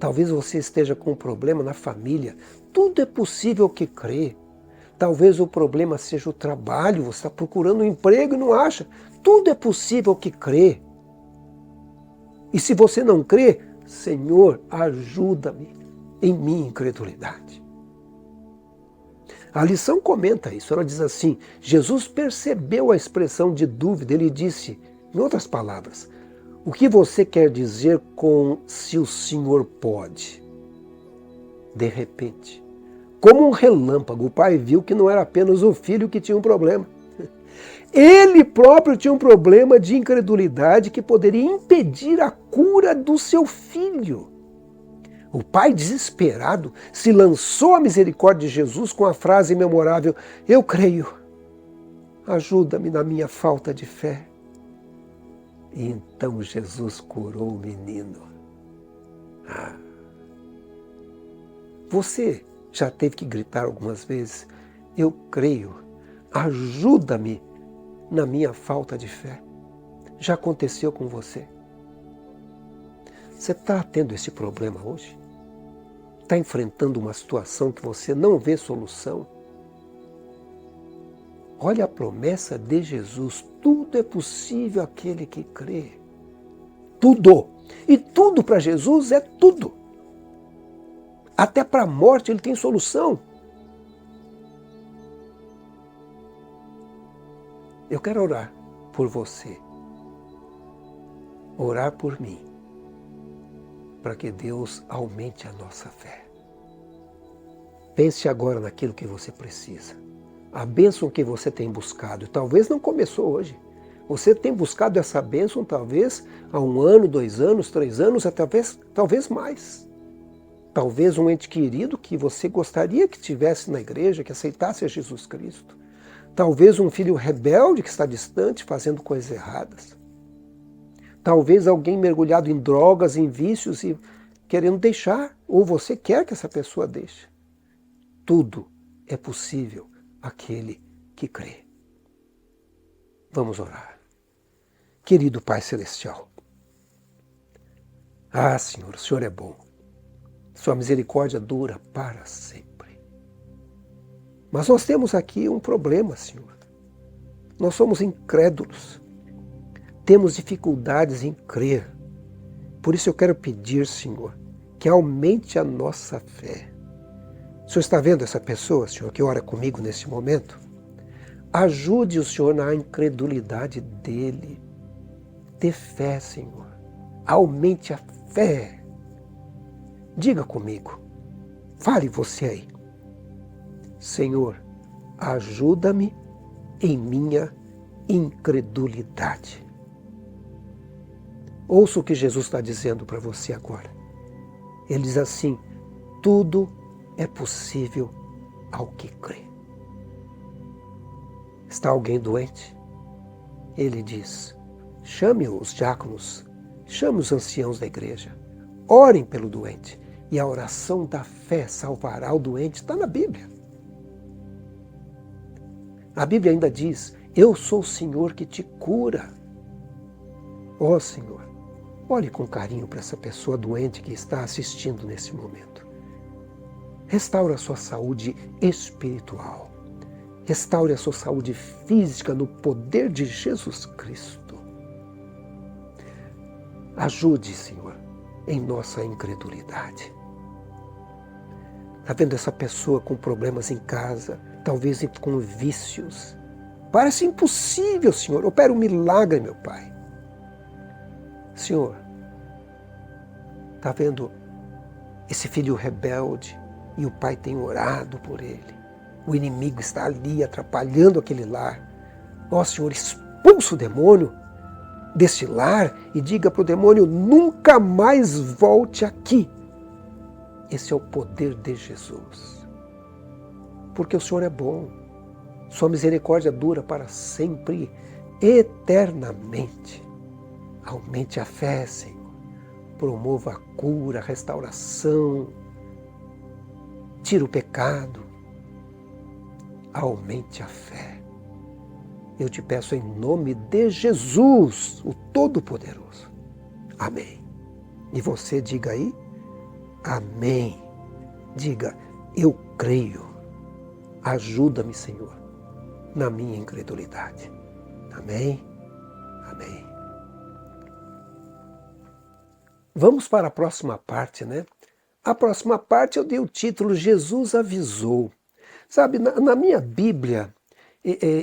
Talvez você esteja com um problema na família, tudo é possível ao que crê. Talvez o problema seja o trabalho, você está procurando um emprego e não acha. Tudo é possível que crê. E se você não crê, Senhor, ajuda-me em minha incredulidade. A lição comenta isso, ela diz assim, Jesus percebeu a expressão de dúvida, ele disse, em outras palavras, o que você quer dizer com se o Senhor pode? De repente, como um relâmpago, o pai viu que não era apenas o filho que tinha um problema. Ele próprio tinha um problema de incredulidade que poderia impedir a cura do seu filho. O pai, desesperado, se lançou à misericórdia de Jesus com a frase memorável, eu creio, ajuda-me na minha falta de fé. E então Jesus curou o menino. Você já teve que gritar algumas vezes, eu creio, ajuda-me na minha falta de fé. Já aconteceu com você? Você está tendo esse problema hoje? Está enfrentando uma situação que você não vê solução? Olha a promessa de Jesus, tudo é possível àquele que crê. Tudo. E tudo para Jesus é tudo. Até para a morte ele tem solução. Eu quero orar por você. Orar por mim. Para que Deus aumente a nossa fé. Pense agora naquilo que você precisa. A bênção que você tem buscado, talvez não começou hoje. Você tem buscado essa bênção talvez há 1 ano, 2 anos, 3 anos, até talvez mais. Talvez um ente querido que você gostaria que estivesse na igreja, que aceitasse a Jesus Cristo. Talvez um filho rebelde que está distante, fazendo coisas erradas. Talvez alguém mergulhado em drogas, em vícios e querendo deixar, ou você quer que essa pessoa deixe. Tudo é possível àquele que crê. Vamos orar. Querido Pai Celestial, Senhor, o Senhor é bom. Sua misericórdia dura para sempre. Mas nós temos aqui um problema, Senhor. Nós somos incrédulos. Temos dificuldades em crer. Por isso eu quero pedir, Senhor, que aumente a nossa fé. O Senhor está vendo essa pessoa, Senhor, que ora comigo nesse momento? Ajude o Senhor na incredulidade dele. Dê fé, Senhor. Aumente a fé. Diga comigo. Fale você aí. Senhor, ajuda-me em minha incredulidade. Ouça o que Jesus está dizendo para você agora. Ele diz assim, tudo é possível ao que crê. Está alguém doente? Ele diz, chame os diáconos, chame os anciãos da igreja, orem pelo doente e a oração da fé salvará o doente. Está na Bíblia. A Bíblia ainda diz, eu sou o Senhor que te cura. Ó Senhor, olhe com carinho para essa pessoa doente que está assistindo nesse momento. Restaure a sua saúde espiritual. Restaure a sua saúde física no poder de Jesus Cristo. Ajude, Senhor, em nossa incredulidade. Está vendo essa pessoa com problemas em casa, talvez com vícios? Parece impossível, Senhor. Opera um milagre, meu Pai. Senhor, está vendo esse filho rebelde e o pai tem orado por ele. O inimigo está ali atrapalhando aquele lar. Ó Senhor, expulsa o demônio desse lar e diga para o demônio, nunca mais volte aqui. Esse é o poder de Jesus. Porque o Senhor é bom. Sua misericórdia dura para sempre, eternamente. Aumente a fé, Senhor. Promova a cura, a restauração. Tira o pecado. Aumente a fé. Eu te peço em nome de Jesus, o Todo-Poderoso. Amém. E você diga aí, amém. Diga, eu creio. Ajuda-me, Senhor, na minha incredulidade. Amém? Amém. Vamos para a próxima parte, né? A próxima parte eu dei o título Jesus avisou. Sabe, na minha Bíblia,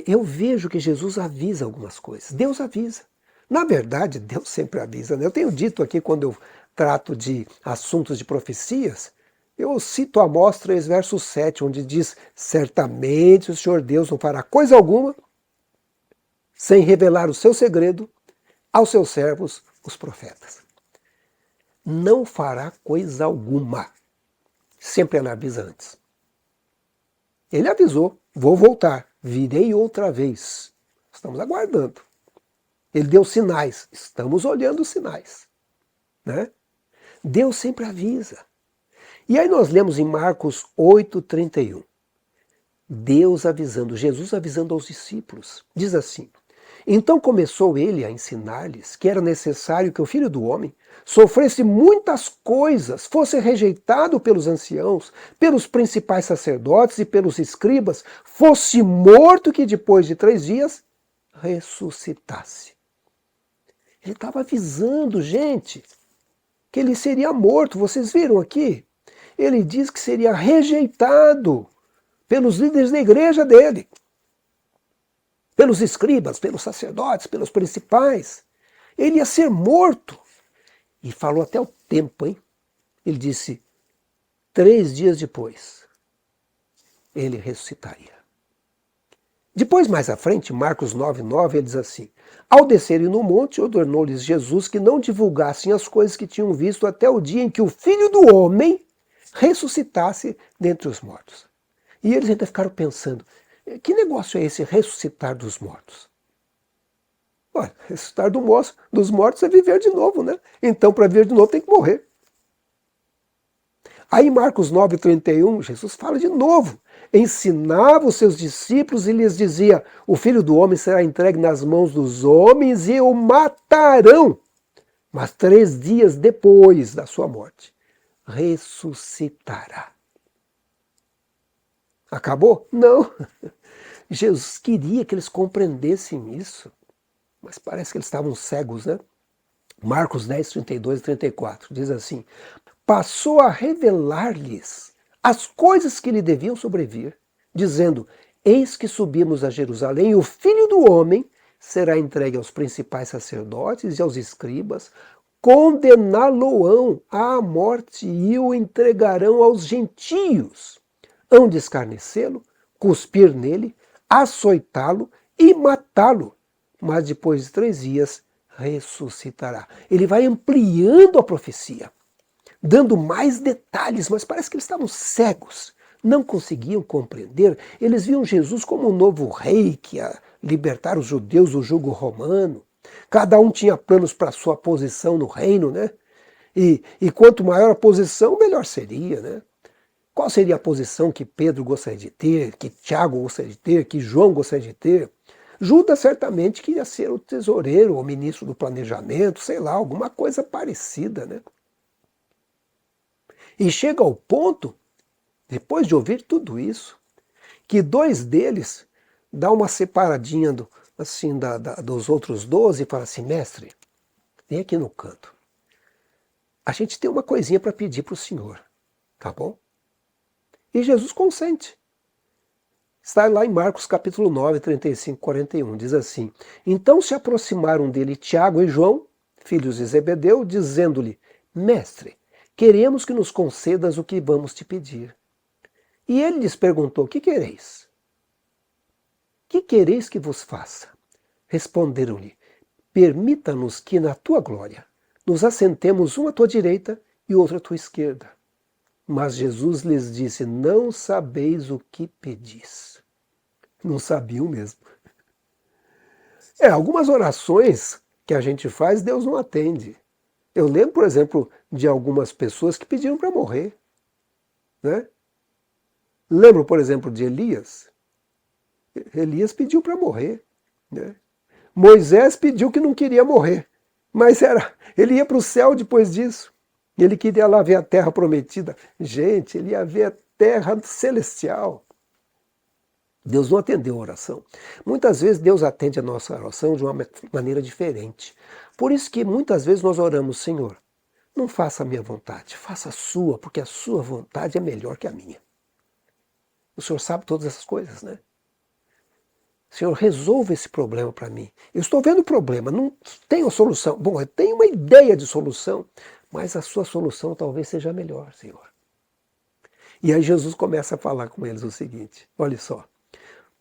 eu vejo que Jesus avisa algumas coisas. Deus avisa. Na verdade, Deus sempre avisa, né? Eu tenho dito aqui, quando eu trato de assuntos de profecias, eu cito Amós 3, verso 7, onde diz: certamente o Senhor Deus não fará coisa alguma sem revelar o seu segredo aos seus servos, os profetas. Não fará coisa alguma. Sempre ele avisa antes. Ele avisou: vou voltar, virei outra vez. Estamos aguardando. Ele deu sinais, estamos olhando os sinais, né? Deus sempre avisa. E aí nós lemos em Marcos 8:31. Deus avisando, Jesus avisando aos discípulos. Diz assim: então começou ele a ensinar-lhes que era necessário que o Filho do Homem sofresse muitas coisas, fosse rejeitado pelos anciãos, pelos principais sacerdotes e pelos escribas, fosse morto, que depois de 3 dias ressuscitasse. Ele estava avisando, gente, que ele seria morto. Vocês viram aqui? Ele diz que seria rejeitado pelos líderes da igreja dele, pelos escribas, pelos sacerdotes, pelos principais. Ele ia ser morto. E falou até o tempo, hein? Ele disse: 3 dias depois, ele ressuscitaria. Depois, mais à frente, Marcos 9:9, ele diz assim: ao descerem no monte, ordenou-lhes Jesus que não divulgassem as coisas que tinham visto até o dia em que o Filho do Homem ressuscitasse dentre os mortos. E eles ainda ficaram pensando: que negócio é esse ressuscitar dos mortos? Olha, ressuscitar dos mortos é viver de novo, né? Então, para viver de novo, tem que morrer. Aí em Marcos 9:31, Jesus fala de novo. Ensinava os seus discípulos e lhes dizia: o Filho do Homem será entregue nas mãos dos homens e o matarão. Mas 3 dias depois da sua morte, ressuscitará. Acabou? Não. Jesus queria que eles compreendessem isso. Mas parece que eles estavam cegos, né? Marcos 10:32-34 diz assim: passou a revelar-lhes as coisas que lhe deviam sobrevir, dizendo: eis que subimos a Jerusalém, e o Filho do Homem será entregue aos principais sacerdotes e aos escribas, condená-lo-ão à morte e o entregarão aos gentios. Hão de escarnecê-lo, cuspir nele, açoitá-lo e matá-lo. Mas depois de 3 dias ressuscitará. Ele vai ampliando a profecia, dando mais detalhes, mas parece que eles estavam cegos, não conseguiam compreender. Eles viam Jesus como um novo rei que ia libertar os judeus do jugo romano. Cada um tinha planos para a sua posição no reino, né? E quanto maior a posição, melhor seria, né? Qual seria a posição que Pedro gostaria de ter, que Tiago gostaria de ter, que João gostaria de ter? Judas certamente queria ser o tesoureiro, o ministro do planejamento, sei lá, alguma coisa parecida, né? E chega ao ponto, depois de ouvir tudo isso, que 2 deles dão uma separadinha dos outros 12 e fala assim: mestre, vem aqui no canto. A gente tem uma coisinha para pedir para o senhor, tá bom? E Jesus consente. Está lá em Marcos capítulo 9, 35-41, diz assim: então se aproximaram dele Tiago e João, filhos de Zebedeu, dizendo-lhe: mestre, queremos que nos concedas o que vamos te pedir. E ele lhes perguntou: que quereis? Que quereis que vos faça? Responderam-lhe: permita-nos que na tua glória nos assentemos um à tua direita e outro à tua esquerda. Mas Jesus lhes disse: não sabeis o que pedis. Não sabiam mesmo. Algumas orações que a gente faz, Deus não atende. Eu lembro, por exemplo, de algumas pessoas que pediram para morrer, né? Lembro, por exemplo, de Elias. Elias pediu para morrer, né? Moisés pediu que não queria morrer, mas ele ia para o céu depois disso. Ele queria lá ver a terra prometida. Gente, ele ia ver a terra celestial. Deus não atendeu a oração. Muitas vezes Deus atende a nossa oração de uma maneira diferente. Por isso que muitas vezes nós oramos, Senhor, não faça a minha vontade, faça a sua, porque a sua vontade é melhor que a minha. O Senhor sabe todas essas coisas, né? Senhor, resolva esse problema para mim. Eu estou vendo o problema, não tenho solução. Bom, eu tenho uma ideia de solução, mas a sua solução talvez seja melhor, Senhor. E aí Jesus começa a falar com eles o seguinte, olha só.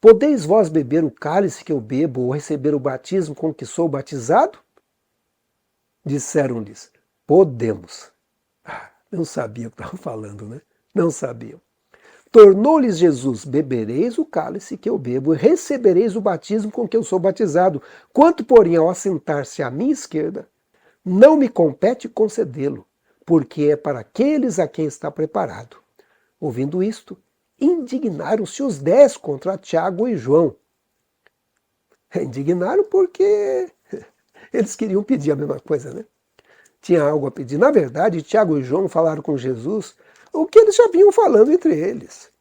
Podeis vós beber o cálice que eu bebo ou receber o batismo com que sou batizado? Disseram-lhes, podemos. Não sabia o que estavam falando, né? Não sabiam. Tornou-lhes Jesus, bebereis o cálice que eu bebo e recebereis o batismo com que eu sou batizado. Quanto, porém, ao assentar-se à minha esquerda, não me compete concedê-lo, porque é para aqueles a quem está preparado. Ouvindo isto, indignaram-se os 10 contra Tiago e João. Indignaram porque eles queriam pedir a mesma coisa, né? Tinha algo a pedir. Na verdade, Tiago e João falaram com Jesus o que eles já vinham falando entre eles.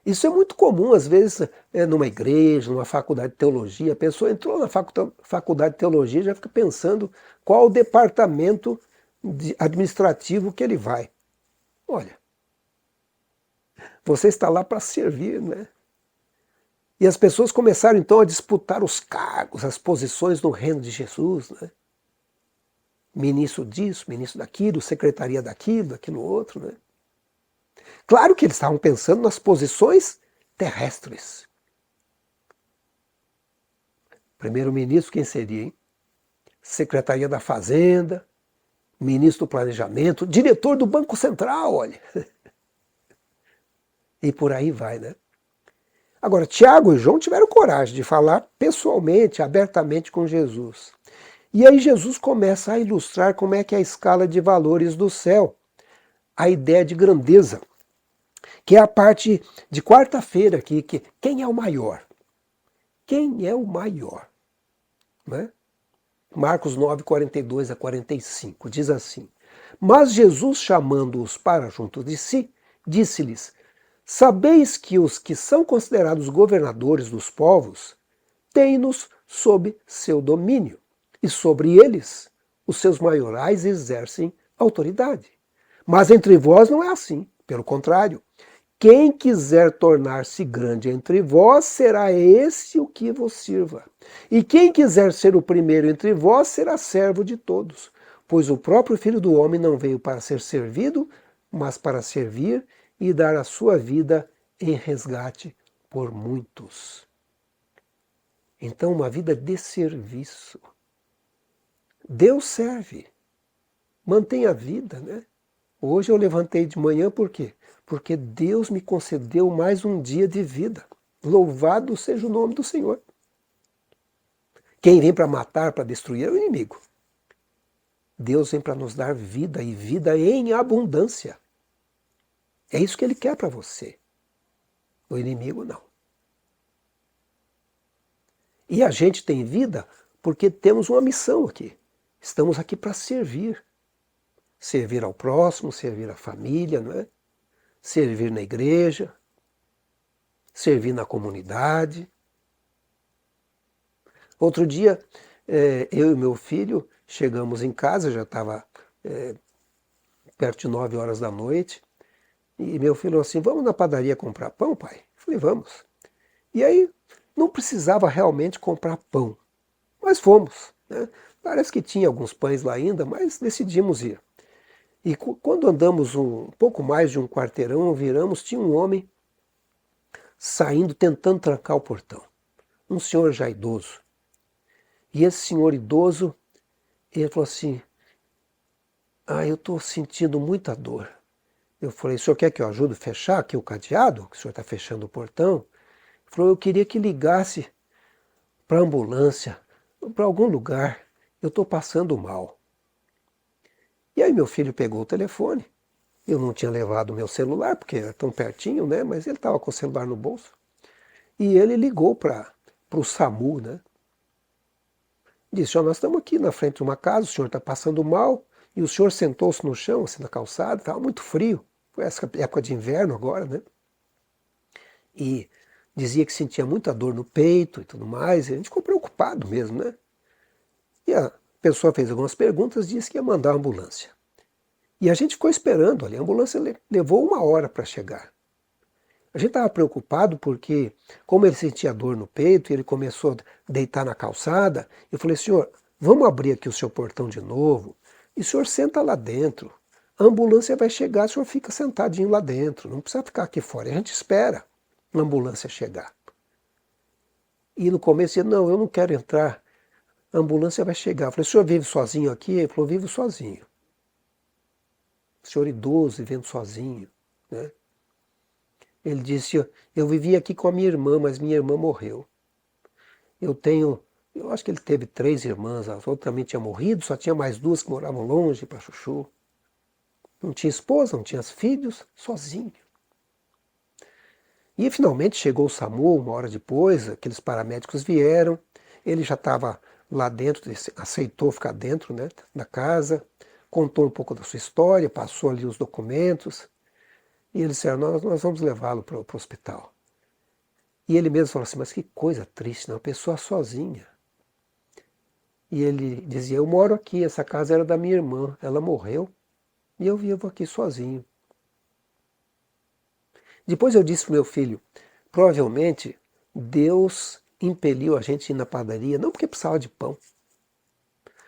Isso é muito comum, às vezes, numa igreja, numa faculdade de teologia. A pessoa entrou na faculdade de teologia e já fica pensando qual o departamento administrativo que ele vai. Olha, você está lá para servir, né? E as pessoas começaram então a disputar os cargos, as posições no reino de Jesus, né? Ministro disso, ministro daquilo, secretaria daquilo outro, né? Claro que eles estavam pensando nas posições terrestres. Primeiro-ministro, quem seria, hein? Secretaria da Fazenda, ministro do Planejamento, diretor do Banco Central, olha. E por aí vai, né? Agora, Tiago e João tiveram coragem de falar pessoalmente, abertamente com Jesus. E aí Jesus começa a ilustrar como é que é a escala de valores do céu, a ideia de grandeza, que é a parte de quarta-feira aqui, que quem é o maior? Quem é o maior? Né? Marcos 9, 42 a 45, diz assim, mas Jesus, chamando-os para junto de si, disse-lhes, sabeis que os que são considerados governadores dos povos têm-nos sob seu domínio, e sobre eles os seus maiorais exercem autoridade. Mas entre vós não é assim, pelo contrário. Quem quiser tornar-se grande entre vós, será esse o que vos sirva. E quem quiser ser o primeiro entre vós, será servo de todos. Pois o próprio Filho do Homem não veio para ser servido, mas para servir e dar a sua vida em resgate por muitos. Então, uma vida de serviço. Deus serve, mantém a vida, né? Hoje eu levantei de manhã por quê? Porque Deus me concedeu mais um dia de vida. Louvado seja o nome do Senhor. Quem vem para matar, para destruir é o inimigo. Deus vem para nos dar vida e vida em abundância. É isso que Ele quer para você. O inimigo não. E a gente tem vida porque temos uma missão aqui. Estamos aqui para servir. Servir ao próximo, servir à família, não é? Servir na igreja, servir na comunidade. Outro dia, eu e meu filho chegamos em casa, já estava perto de 9 horas da noite, e meu filho falou assim, vamos na padaria comprar pão, pai? Eu falei, vamos. E aí, não precisava realmente comprar pão, mas fomos, né? Parece que tinha alguns pães lá ainda, mas decidimos ir. E quando andamos um pouco mais de um quarteirão, viramos, tinha um homem saindo, tentando trancar o portão. Um senhor já idoso. E esse senhor idoso, ele falou assim, eu estou sentindo muita dor. Eu falei, o senhor quer que eu ajude a fechar aqui o cadeado? Que o senhor está fechando o portão? Ele falou, eu queria que ligasse para a ambulância, para algum lugar. Eu estou passando mal. E aí meu filho pegou o telefone. Eu não tinha levado o meu celular, porque era tão pertinho, né? Mas ele estava com o celular no bolso. E ele ligou para o SAMU, né? Disse, nós estamos aqui na frente de uma casa, o senhor está passando mal, e o senhor sentou-se no chão, assim, na calçada, estava muito frio. Foi essa época de inverno agora, né? e dizia que sentia muita dor no peito e tudo mais, e a gente ficou preocupado mesmo, né? E a pessoa fez algumas perguntas, disse que ia mandar a ambulância. E a gente ficou esperando ali, a ambulância levou 1 hora para chegar. A gente estava preocupado porque, como ele sentia dor no peito, ele começou a deitar na calçada, eu falei, senhor, vamos abrir aqui o seu portão de novo, e o senhor senta lá dentro. A ambulância vai chegar, o senhor fica sentadinho lá dentro, não precisa ficar aqui fora, a gente espera a ambulância chegar. E no começo ele, não, eu não quero entrar, a ambulância vai chegar. Eu falei, o senhor vive sozinho aqui? Ele falou, vivo sozinho. O senhor idoso vivendo sozinho, né? Ele disse, eu vivia aqui com a minha irmã, mas minha irmã morreu. Eu acho que ele teve 3 irmãs, as outras também tinham morrido, só tinha mais 2 que moravam longe para Chuchu. Não tinha esposa, não tinha filhos, sozinho. E finalmente chegou o SAMU, 1 hora depois, aqueles paramédicos vieram, ele já estava lá dentro, aceitou ficar dentro, né, da casa, contou um pouco da sua história, passou ali os documentos, e eles disseram, nós vamos levá-lo para o hospital. E ele mesmo falou assim, mas que coisa triste, né? Uma pessoa sozinha. E ele dizia, eu moro aqui, essa casa era da minha irmã, ela morreu, e eu vivo aqui sozinho. Depois eu disse para o meu filho, provavelmente Deus impeliu a gente a ir na padaria, não porque precisava de pão.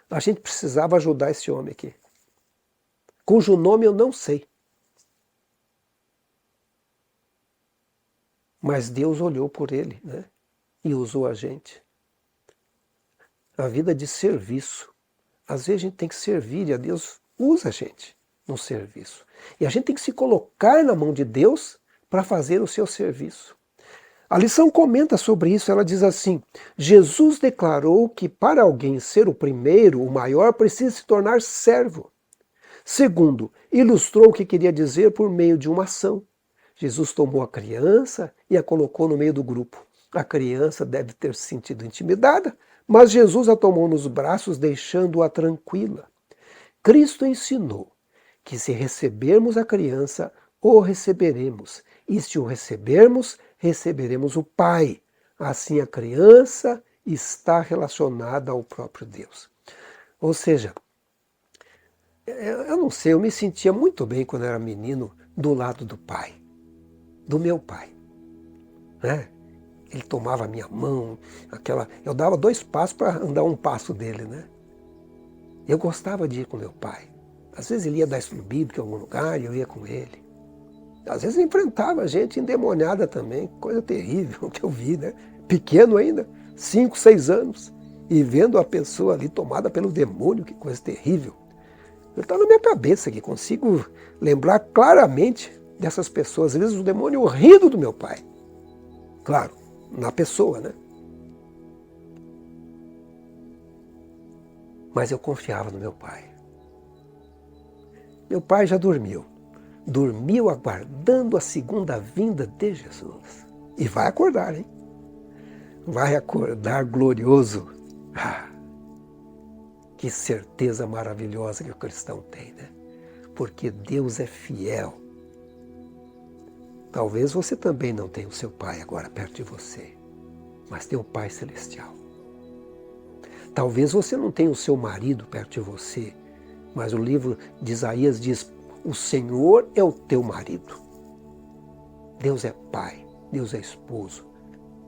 A gente precisava ajudar esse homem aqui, cujo nome eu não sei. Mas Deus olhou por ele, né? E usou a gente. A vida de serviço. Às vezes a gente tem que servir e a Deus usa a gente no serviço. E a gente tem que se colocar na mão de Deus para fazer o seu serviço. A lição comenta sobre isso, ela diz assim, Jesus declarou que para alguém ser o primeiro, o maior, precisa se tornar servo. Segundo, ilustrou o que queria dizer por meio de uma ação. Jesus tomou a criança e a colocou no meio do grupo. A criança deve ter se sentido intimidada, mas Jesus a tomou nos braços, deixando-a tranquila. Cristo ensinou que se recebermos a criança, o receberemos. E se o recebermos, receberemos o Pai. Assim a criança está relacionada ao próprio Deus. Ou seja, eu não sei, eu me sentia muito bem quando era menino do lado do Pai. Do meu pai, né? Ele tomava a minha mão, eu dava 2 passos para andar 1 passo dele, né? Eu gostava de ir com meu pai. Às vezes ele ia dar estudo bíblico em algum lugar e eu ia com ele. Às vezes enfrentava gente endemoniada também, coisa terrível que eu vi, né? Pequeno ainda, 5, 6 anos, e vendo a pessoa ali tomada pelo demônio, que coisa terrível. Está na minha cabeça aqui, consigo lembrar claramente dessas pessoas, às vezes o demônio rindo do meu pai. Claro, na pessoa, né? Mas eu confiava no meu pai. Meu pai já dormiu. Dormiu aguardando a segunda vinda de Jesus. E vai acordar, hein? Vai acordar glorioso. Ah, que certeza maravilhosa que o cristão tem, né? Porque Deus é fiel. Talvez você também não tenha o seu pai agora perto de você, mas tem o Pai Celestial. Talvez você não tenha o seu marido perto de você, mas o livro de Isaías diz, o Senhor é o teu marido. Deus é pai, Deus é esposo,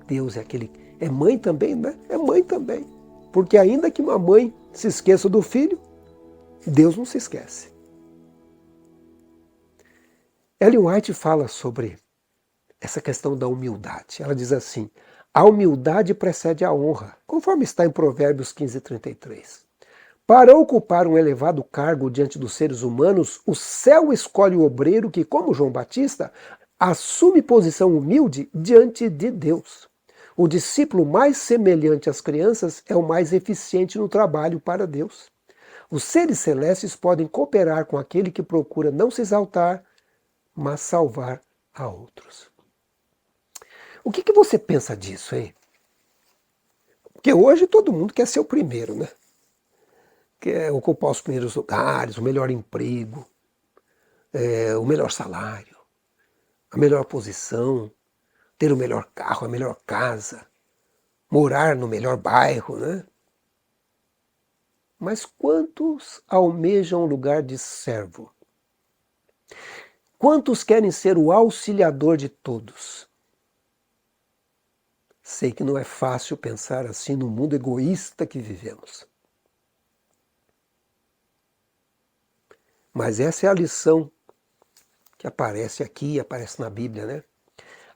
Deus é aquele... É mãe também, né? É mãe também. Porque ainda que uma mãe se esqueça do filho, Deus não se esquece. Ellen White fala sobre essa questão da humildade. Ela diz assim, a humildade precede a honra, conforme está em Provérbios 15:33. Para ocupar um elevado cargo diante dos seres humanos, o céu escolhe o obreiro que, como João Batista, assume posição humilde diante de Deus. O discípulo mais semelhante às crianças é o mais eficiente no trabalho para Deus. Os seres celestes podem cooperar com aquele que procura não se exaltar, mas salvar a outros. O que você pensa disso, hein? Porque hoje todo mundo quer ser o primeiro, né? Quer ocupar os primeiros lugares, o melhor emprego, o melhor salário, a melhor posição, ter o melhor carro, a melhor casa, morar no melhor bairro, né? Mas quantos almejam o lugar de servo? Quantos querem ser o auxiliador de todos? Sei que não é fácil pensar assim no mundo egoísta que vivemos. Mas essa é a lição que aparece aqui, aparece na Bíblia, né?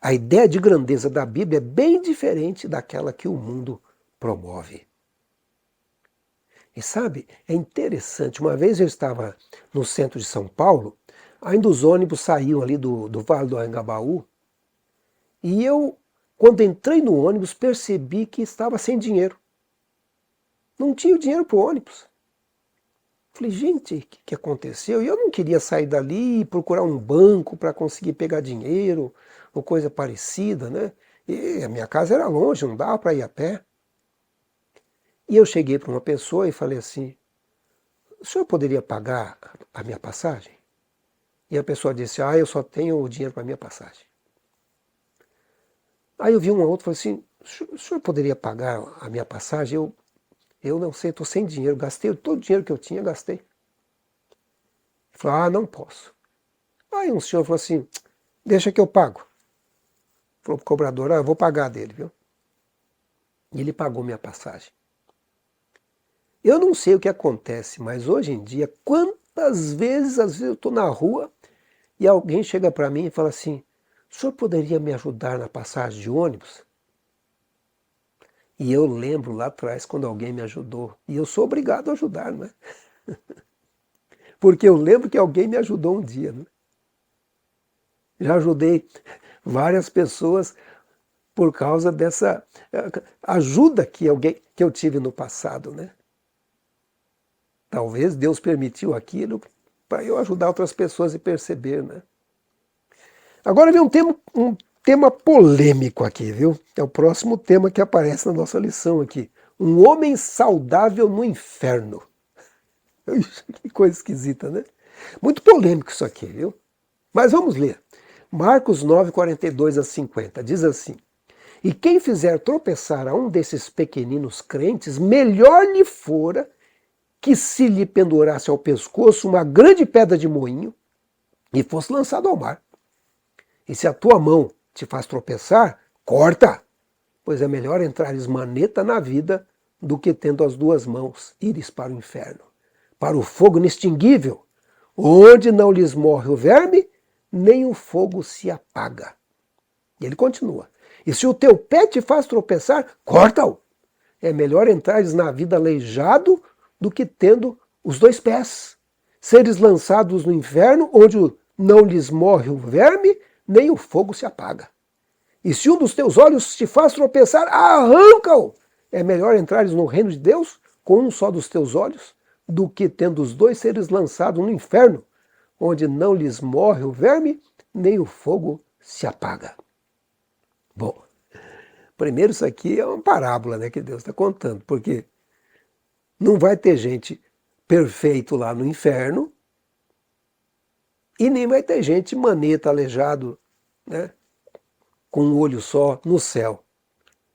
A ideia de grandeza da Bíblia é bem diferente daquela que o mundo promove. E sabe, é interessante, uma vez eu estava no centro de São Paulo, ainda os ônibus saíam ali do Vale do Anhangabaú, e eu, quando entrei no ônibus, percebi que estava sem dinheiro. Não tinha o dinheiro para o ônibus. Falei, gente, o que aconteceu? E eu não queria sair dali e procurar um banco para conseguir pegar dinheiro ou coisa parecida, né? E a minha casa era longe, não dava para ir a pé. E eu cheguei para uma pessoa e falei assim, o senhor poderia pagar a minha passagem? E a pessoa disse, eu só tenho o dinheiro para a minha passagem. Aí eu vi um outro e falei assim, o senhor poderia pagar a minha passagem? Eu não sei, estou sem dinheiro, gastei todo o dinheiro que eu tinha, gastei. Ele falou, não posso. Aí um senhor falou assim, deixa que eu pago. Falou pro cobrador, eu vou pagar dele, viu? E ele pagou minha passagem. Eu não sei o que acontece, mas hoje em dia, quantas vezes, às vezes eu estou na rua e alguém chega para mim e fala assim, o senhor poderia me ajudar na passagem de ônibus? E eu lembro lá atrás quando alguém me ajudou. E eu sou obrigado a ajudar, não é? Porque eu lembro que alguém me ajudou um dia, né? Já ajudei várias pessoas por causa dessa ajuda que eu tive no passado, né? Talvez Deus permitiu aquilo para eu ajudar outras pessoas e perceber, né? Agora vem um tema polêmico aqui, viu? É o próximo tema que aparece na nossa lição aqui. Um homem saudável no inferno. Que coisa esquisita, né? Muito polêmico isso aqui, viu? Mas vamos ler. Marcos 9, 42 a 50 diz assim: E quem fizer tropeçar a um desses pequeninos crentes, melhor lhe fora que se lhe pendurasse ao pescoço uma grande pedra de moinho e fosse lançado ao mar. E se a tua mão te faz tropeçar, corta, pois é melhor entrares maneta na vida do que tendo as duas mãos ires para o inferno, para o fogo inextinguível, onde não lhes morre o verme, nem o fogo se apaga. E ele continua. E se o teu pé te faz tropeçar, corta-o. É melhor entrares na vida aleijado do que tendo os dois pés. Seres lançados no inferno, onde não lhes morre o verme, nem o fogo se apaga. E se um dos teus olhos te faz tropeçar, arranca-o. É melhor entrares no reino de Deus com um só dos teus olhos, do que tendo os dois seres lançados no inferno, onde não lhes morre o verme, nem o fogo se apaga. Bom, primeiro isso aqui é uma parábola, né, que Deus está contando, porque não vai ter gente perfeito lá no inferno e nem vai ter gente maneta, aleijado, né, com um olho só no céu.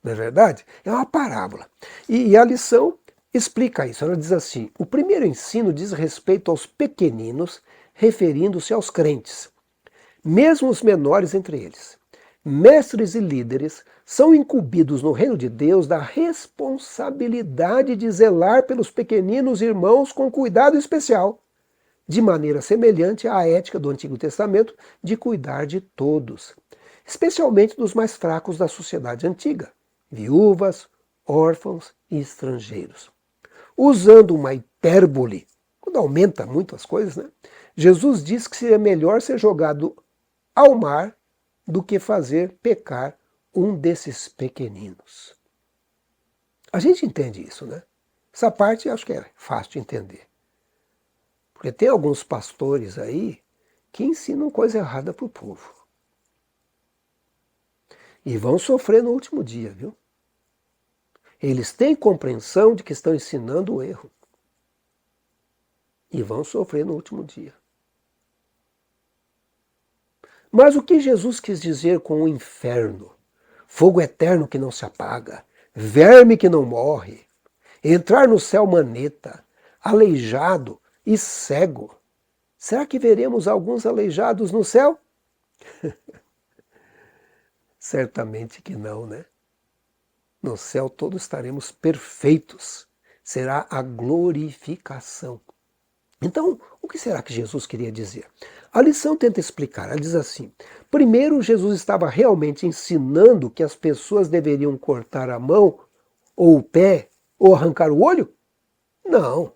Não é verdade? É uma parábola. E a lição explica isso. Ela diz assim: o primeiro ensino diz respeito aos pequeninos, referindo-se aos crentes, mesmo os menores entre eles. Mestres e líderes são incumbidos no reino de Deus da responsabilidade de zelar pelos pequeninos irmãos com cuidado especial, de maneira semelhante à ética do Antigo Testamento de cuidar de todos, especialmente dos mais fracos da sociedade antiga, viúvas, órfãos e estrangeiros. Usando uma hipérbole, quando aumenta muito as coisas, né? Jesus diz que seria melhor ser jogado ao mar do que fazer pecar um desses pequeninos. A gente entende isso, né? Essa parte eu acho que é fácil de entender. Porque tem alguns pastores aí que ensinam coisa errada para o povo. E vão sofrer no último dia, viu? Eles têm compreensão de que estão ensinando o erro. E vão sofrer no último dia. Mas o que Jesus quis dizer com o inferno? fogo eterno que não se apaga, verme que não morre, entrar no céu maneta, aleijado e cego. Será que veremos alguns aleijados no céu? Certamente que não, né? No céu todos estaremos perfeitos. Será a glorificação. Então, o que será que Jesus queria dizer? A lição tenta explicar. Ela diz assim: primeiro, Jesus estava realmente ensinando que as pessoas deveriam cortar a mão, ou o pé, ou arrancar o olho? Não.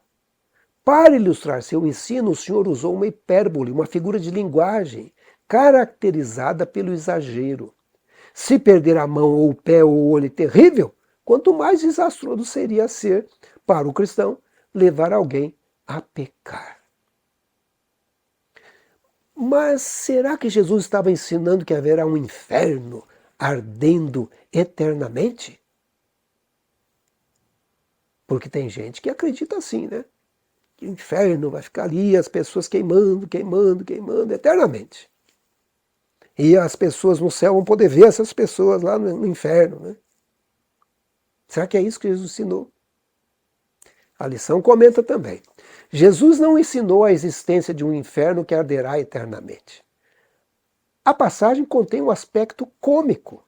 Para ilustrar seu ensino, o Senhor usou uma hipérbole, uma figura de linguagem, caracterizada pelo exagero. Se perder a mão, ou o pé, ou o olho é terrível, quanto mais desastroso seria ser, para o cristão, levar alguém a pecar. Mas será que Jesus estava ensinando que haverá um inferno ardendo eternamente? Porque tem gente que acredita assim, né? Que o inferno vai ficar ali, as pessoas queimando, queimando, queimando eternamente. E as pessoas no céu vão poder ver essas pessoas lá no inferno, né? Será que é isso que Jesus ensinou? A lição comenta também. Jesus não ensinou a existência de um inferno que arderá eternamente. A passagem contém um aspecto cômico.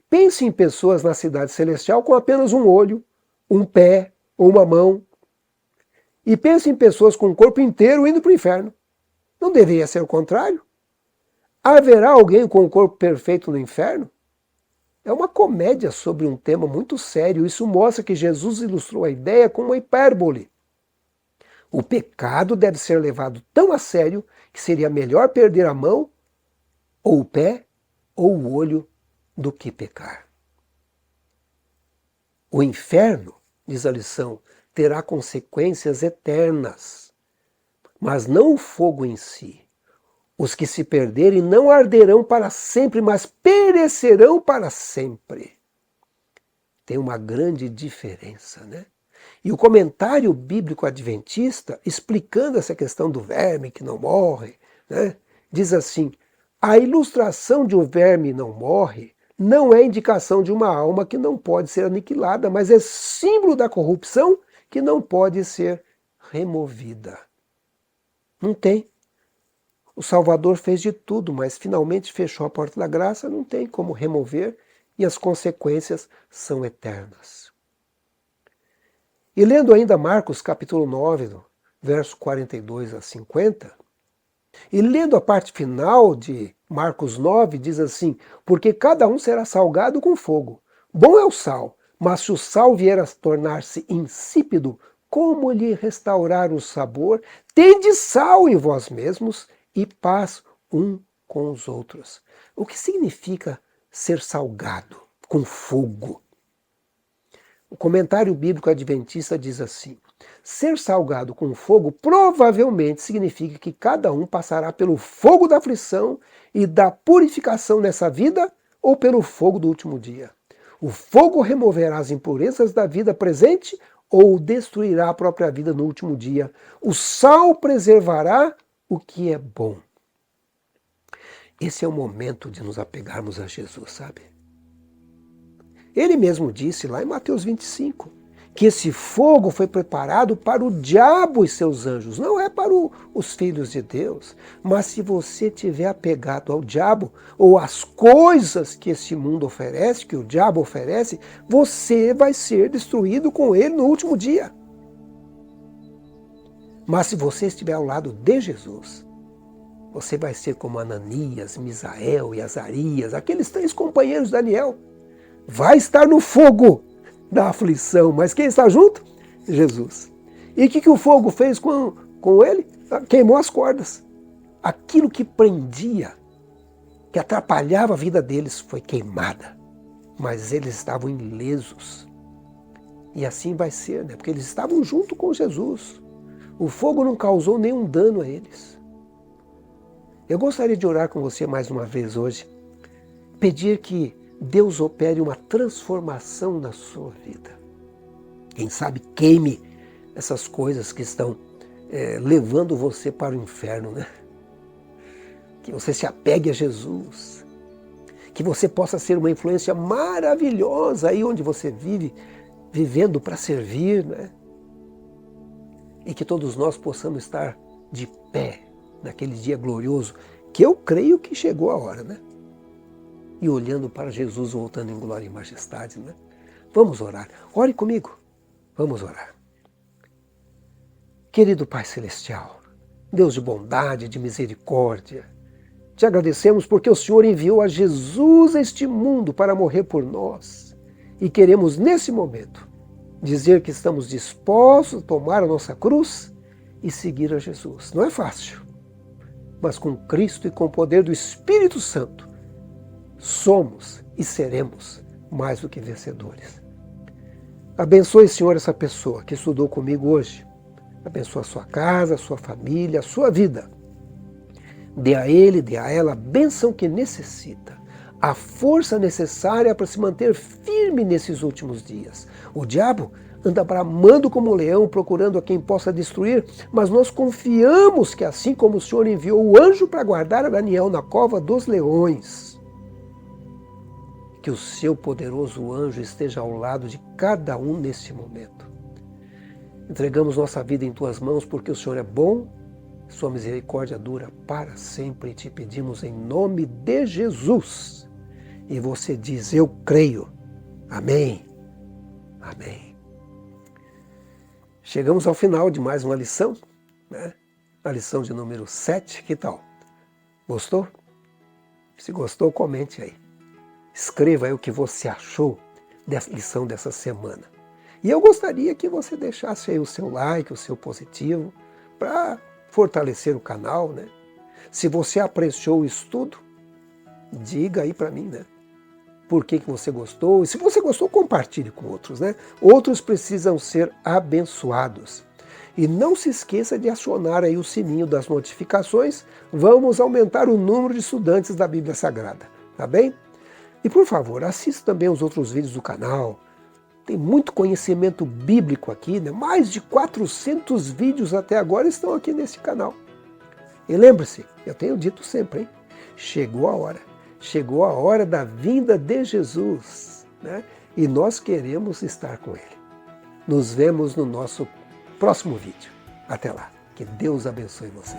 Pense em pessoas na cidade celestial com apenas um olho, um pé ou uma mão. E pense em pessoas com o corpo inteiro indo para o inferno. Não deveria ser o contrário? Haverá alguém com o corpo perfeito no inferno? É uma comédia sobre um tema muito sério. Isso mostra que Jesus ilustrou a ideia com uma hipérbole. O pecado deve ser levado tão a sério que seria melhor perder a mão, ou o pé, ou o olho, do que pecar. O inferno, diz a lição, terá consequências eternas, mas não o fogo em si. Os que se perderem não arderão para sempre, mas perecerão para sempre. Tem uma grande diferença, né? E o comentário bíblico adventista, explicando essa questão do verme que não morre, né, diz assim: a ilustração de um verme não morre não é indicação de uma alma que não pode ser aniquilada, mas é símbolo da corrupção que não pode ser removida. Não tem. O Salvador fez de tudo, mas finalmente fechou a porta da graça, não tem como remover e as consequências são eternas. E lendo ainda Marcos capítulo 9, verso 42 a 50, e lendo a parte final de Marcos 9, diz assim: porque cada um será salgado com fogo. Bom é o sal, mas se o sal vier a tornar-se insípido, como lhe restaurar o sabor? Tende sal em vós mesmos e paz um com os outros. O que significa ser salgado com fogo? O comentário bíblico adventista diz assim: ser salgado com fogo provavelmente significa que cada um passará pelo fogo da aflição e da purificação nessa vida ou pelo fogo do último dia. O fogo removerá as impurezas da vida presente ou destruirá a própria vida no último dia. O sal preservará o que é bom. Esse é o momento de nos apegarmos a Jesus, sabe? Ele mesmo disse lá em Mateus 25 que esse fogo foi preparado para o diabo e seus anjos, não é para os filhos de Deus. Mas se você estiver apegado ao diabo ou às coisas que esse mundo oferece, que o diabo oferece, você vai ser destruído com ele no último dia. Mas se você estiver ao lado de Jesus, você vai ser como Ananias, Misael e Azarias, aqueles 3 companheiros de Daniel. Vai estar no fogo da aflição, mas quem está junto? Jesus. E o que o fogo fez com ele? Queimou as cordas. Aquilo que prendia, que atrapalhava a vida deles, foi queimada. Mas eles estavam ilesos. E assim vai ser, né? Porque eles estavam junto com Jesus. O fogo não causou nenhum dano a eles. Eu gostaria de orar com você mais uma vez hoje. Pedir que Deus opere uma transformação na sua vida. Quem sabe queime essas coisas que estão levando você para o inferno, né? Que você se apegue a Jesus. Que você possa ser uma influência maravilhosa aí onde você vive, vivendo para servir, né? E que todos nós possamos estar de pé naquele dia glorioso, que eu creio que chegou a hora, né? E olhando para Jesus voltando em glória e majestade, né? Vamos orar. Ore comigo. Vamos orar. Querido Pai Celestial, Deus de bondade, de misericórdia, te agradecemos porque o Senhor enviou a Jesus a este mundo para morrer por nós. E queremos, nesse momento, dizer que estamos dispostos a tomar a nossa cruz e seguir a Jesus. Não é fácil, mas com Cristo e com o poder do Espírito Santo, somos e seremos mais do que vencedores. Abençoe, Senhor, essa pessoa que estudou comigo hoje. Abençoa a sua casa, a sua família, a sua vida. Dê a ele, dê a ela a bênção que necessita, a força necessária para se manter firme nesses últimos dias. O diabo anda bramando como um leão, procurando a quem possa destruir, mas nós confiamos que assim como o Senhor enviou o anjo para guardar Daniel na cova dos leões, que o seu poderoso anjo esteja ao lado de cada um neste momento. Entregamos nossa vida em tuas mãos porque o Senhor é bom, sua misericórdia dura para sempre e te pedimos em nome de Jesus. E você diz, eu creio. Amém. Amém. Chegamos ao final de mais uma lição, né? A lição de número 7, que tal? Gostou? Se gostou, comente aí. Escreva aí o que você achou da lição dessa semana. E eu gostaria que você deixasse aí o seu like, o seu positivo, para fortalecer o canal, né? Se você apreciou o estudo, diga aí para mim, né? Por que você gostou? E se você gostou, compartilhe com outros, né? Outros precisam ser abençoados. E não se esqueça de acionar aí o sininho das notificações. Vamos aumentar o número de estudantes da Bíblia Sagrada, tá bem? E por favor, assista também os outros vídeos do canal. Tem muito conhecimento bíblico aqui, né? Mais de 400 vídeos até agora estão aqui nesse canal. E lembre-se, eu tenho dito sempre, hein? Chegou a hora da vinda de Jesus, né? E nós queremos estar com Ele. Nos vemos no nosso próximo vídeo. Até lá, que Deus abençoe você.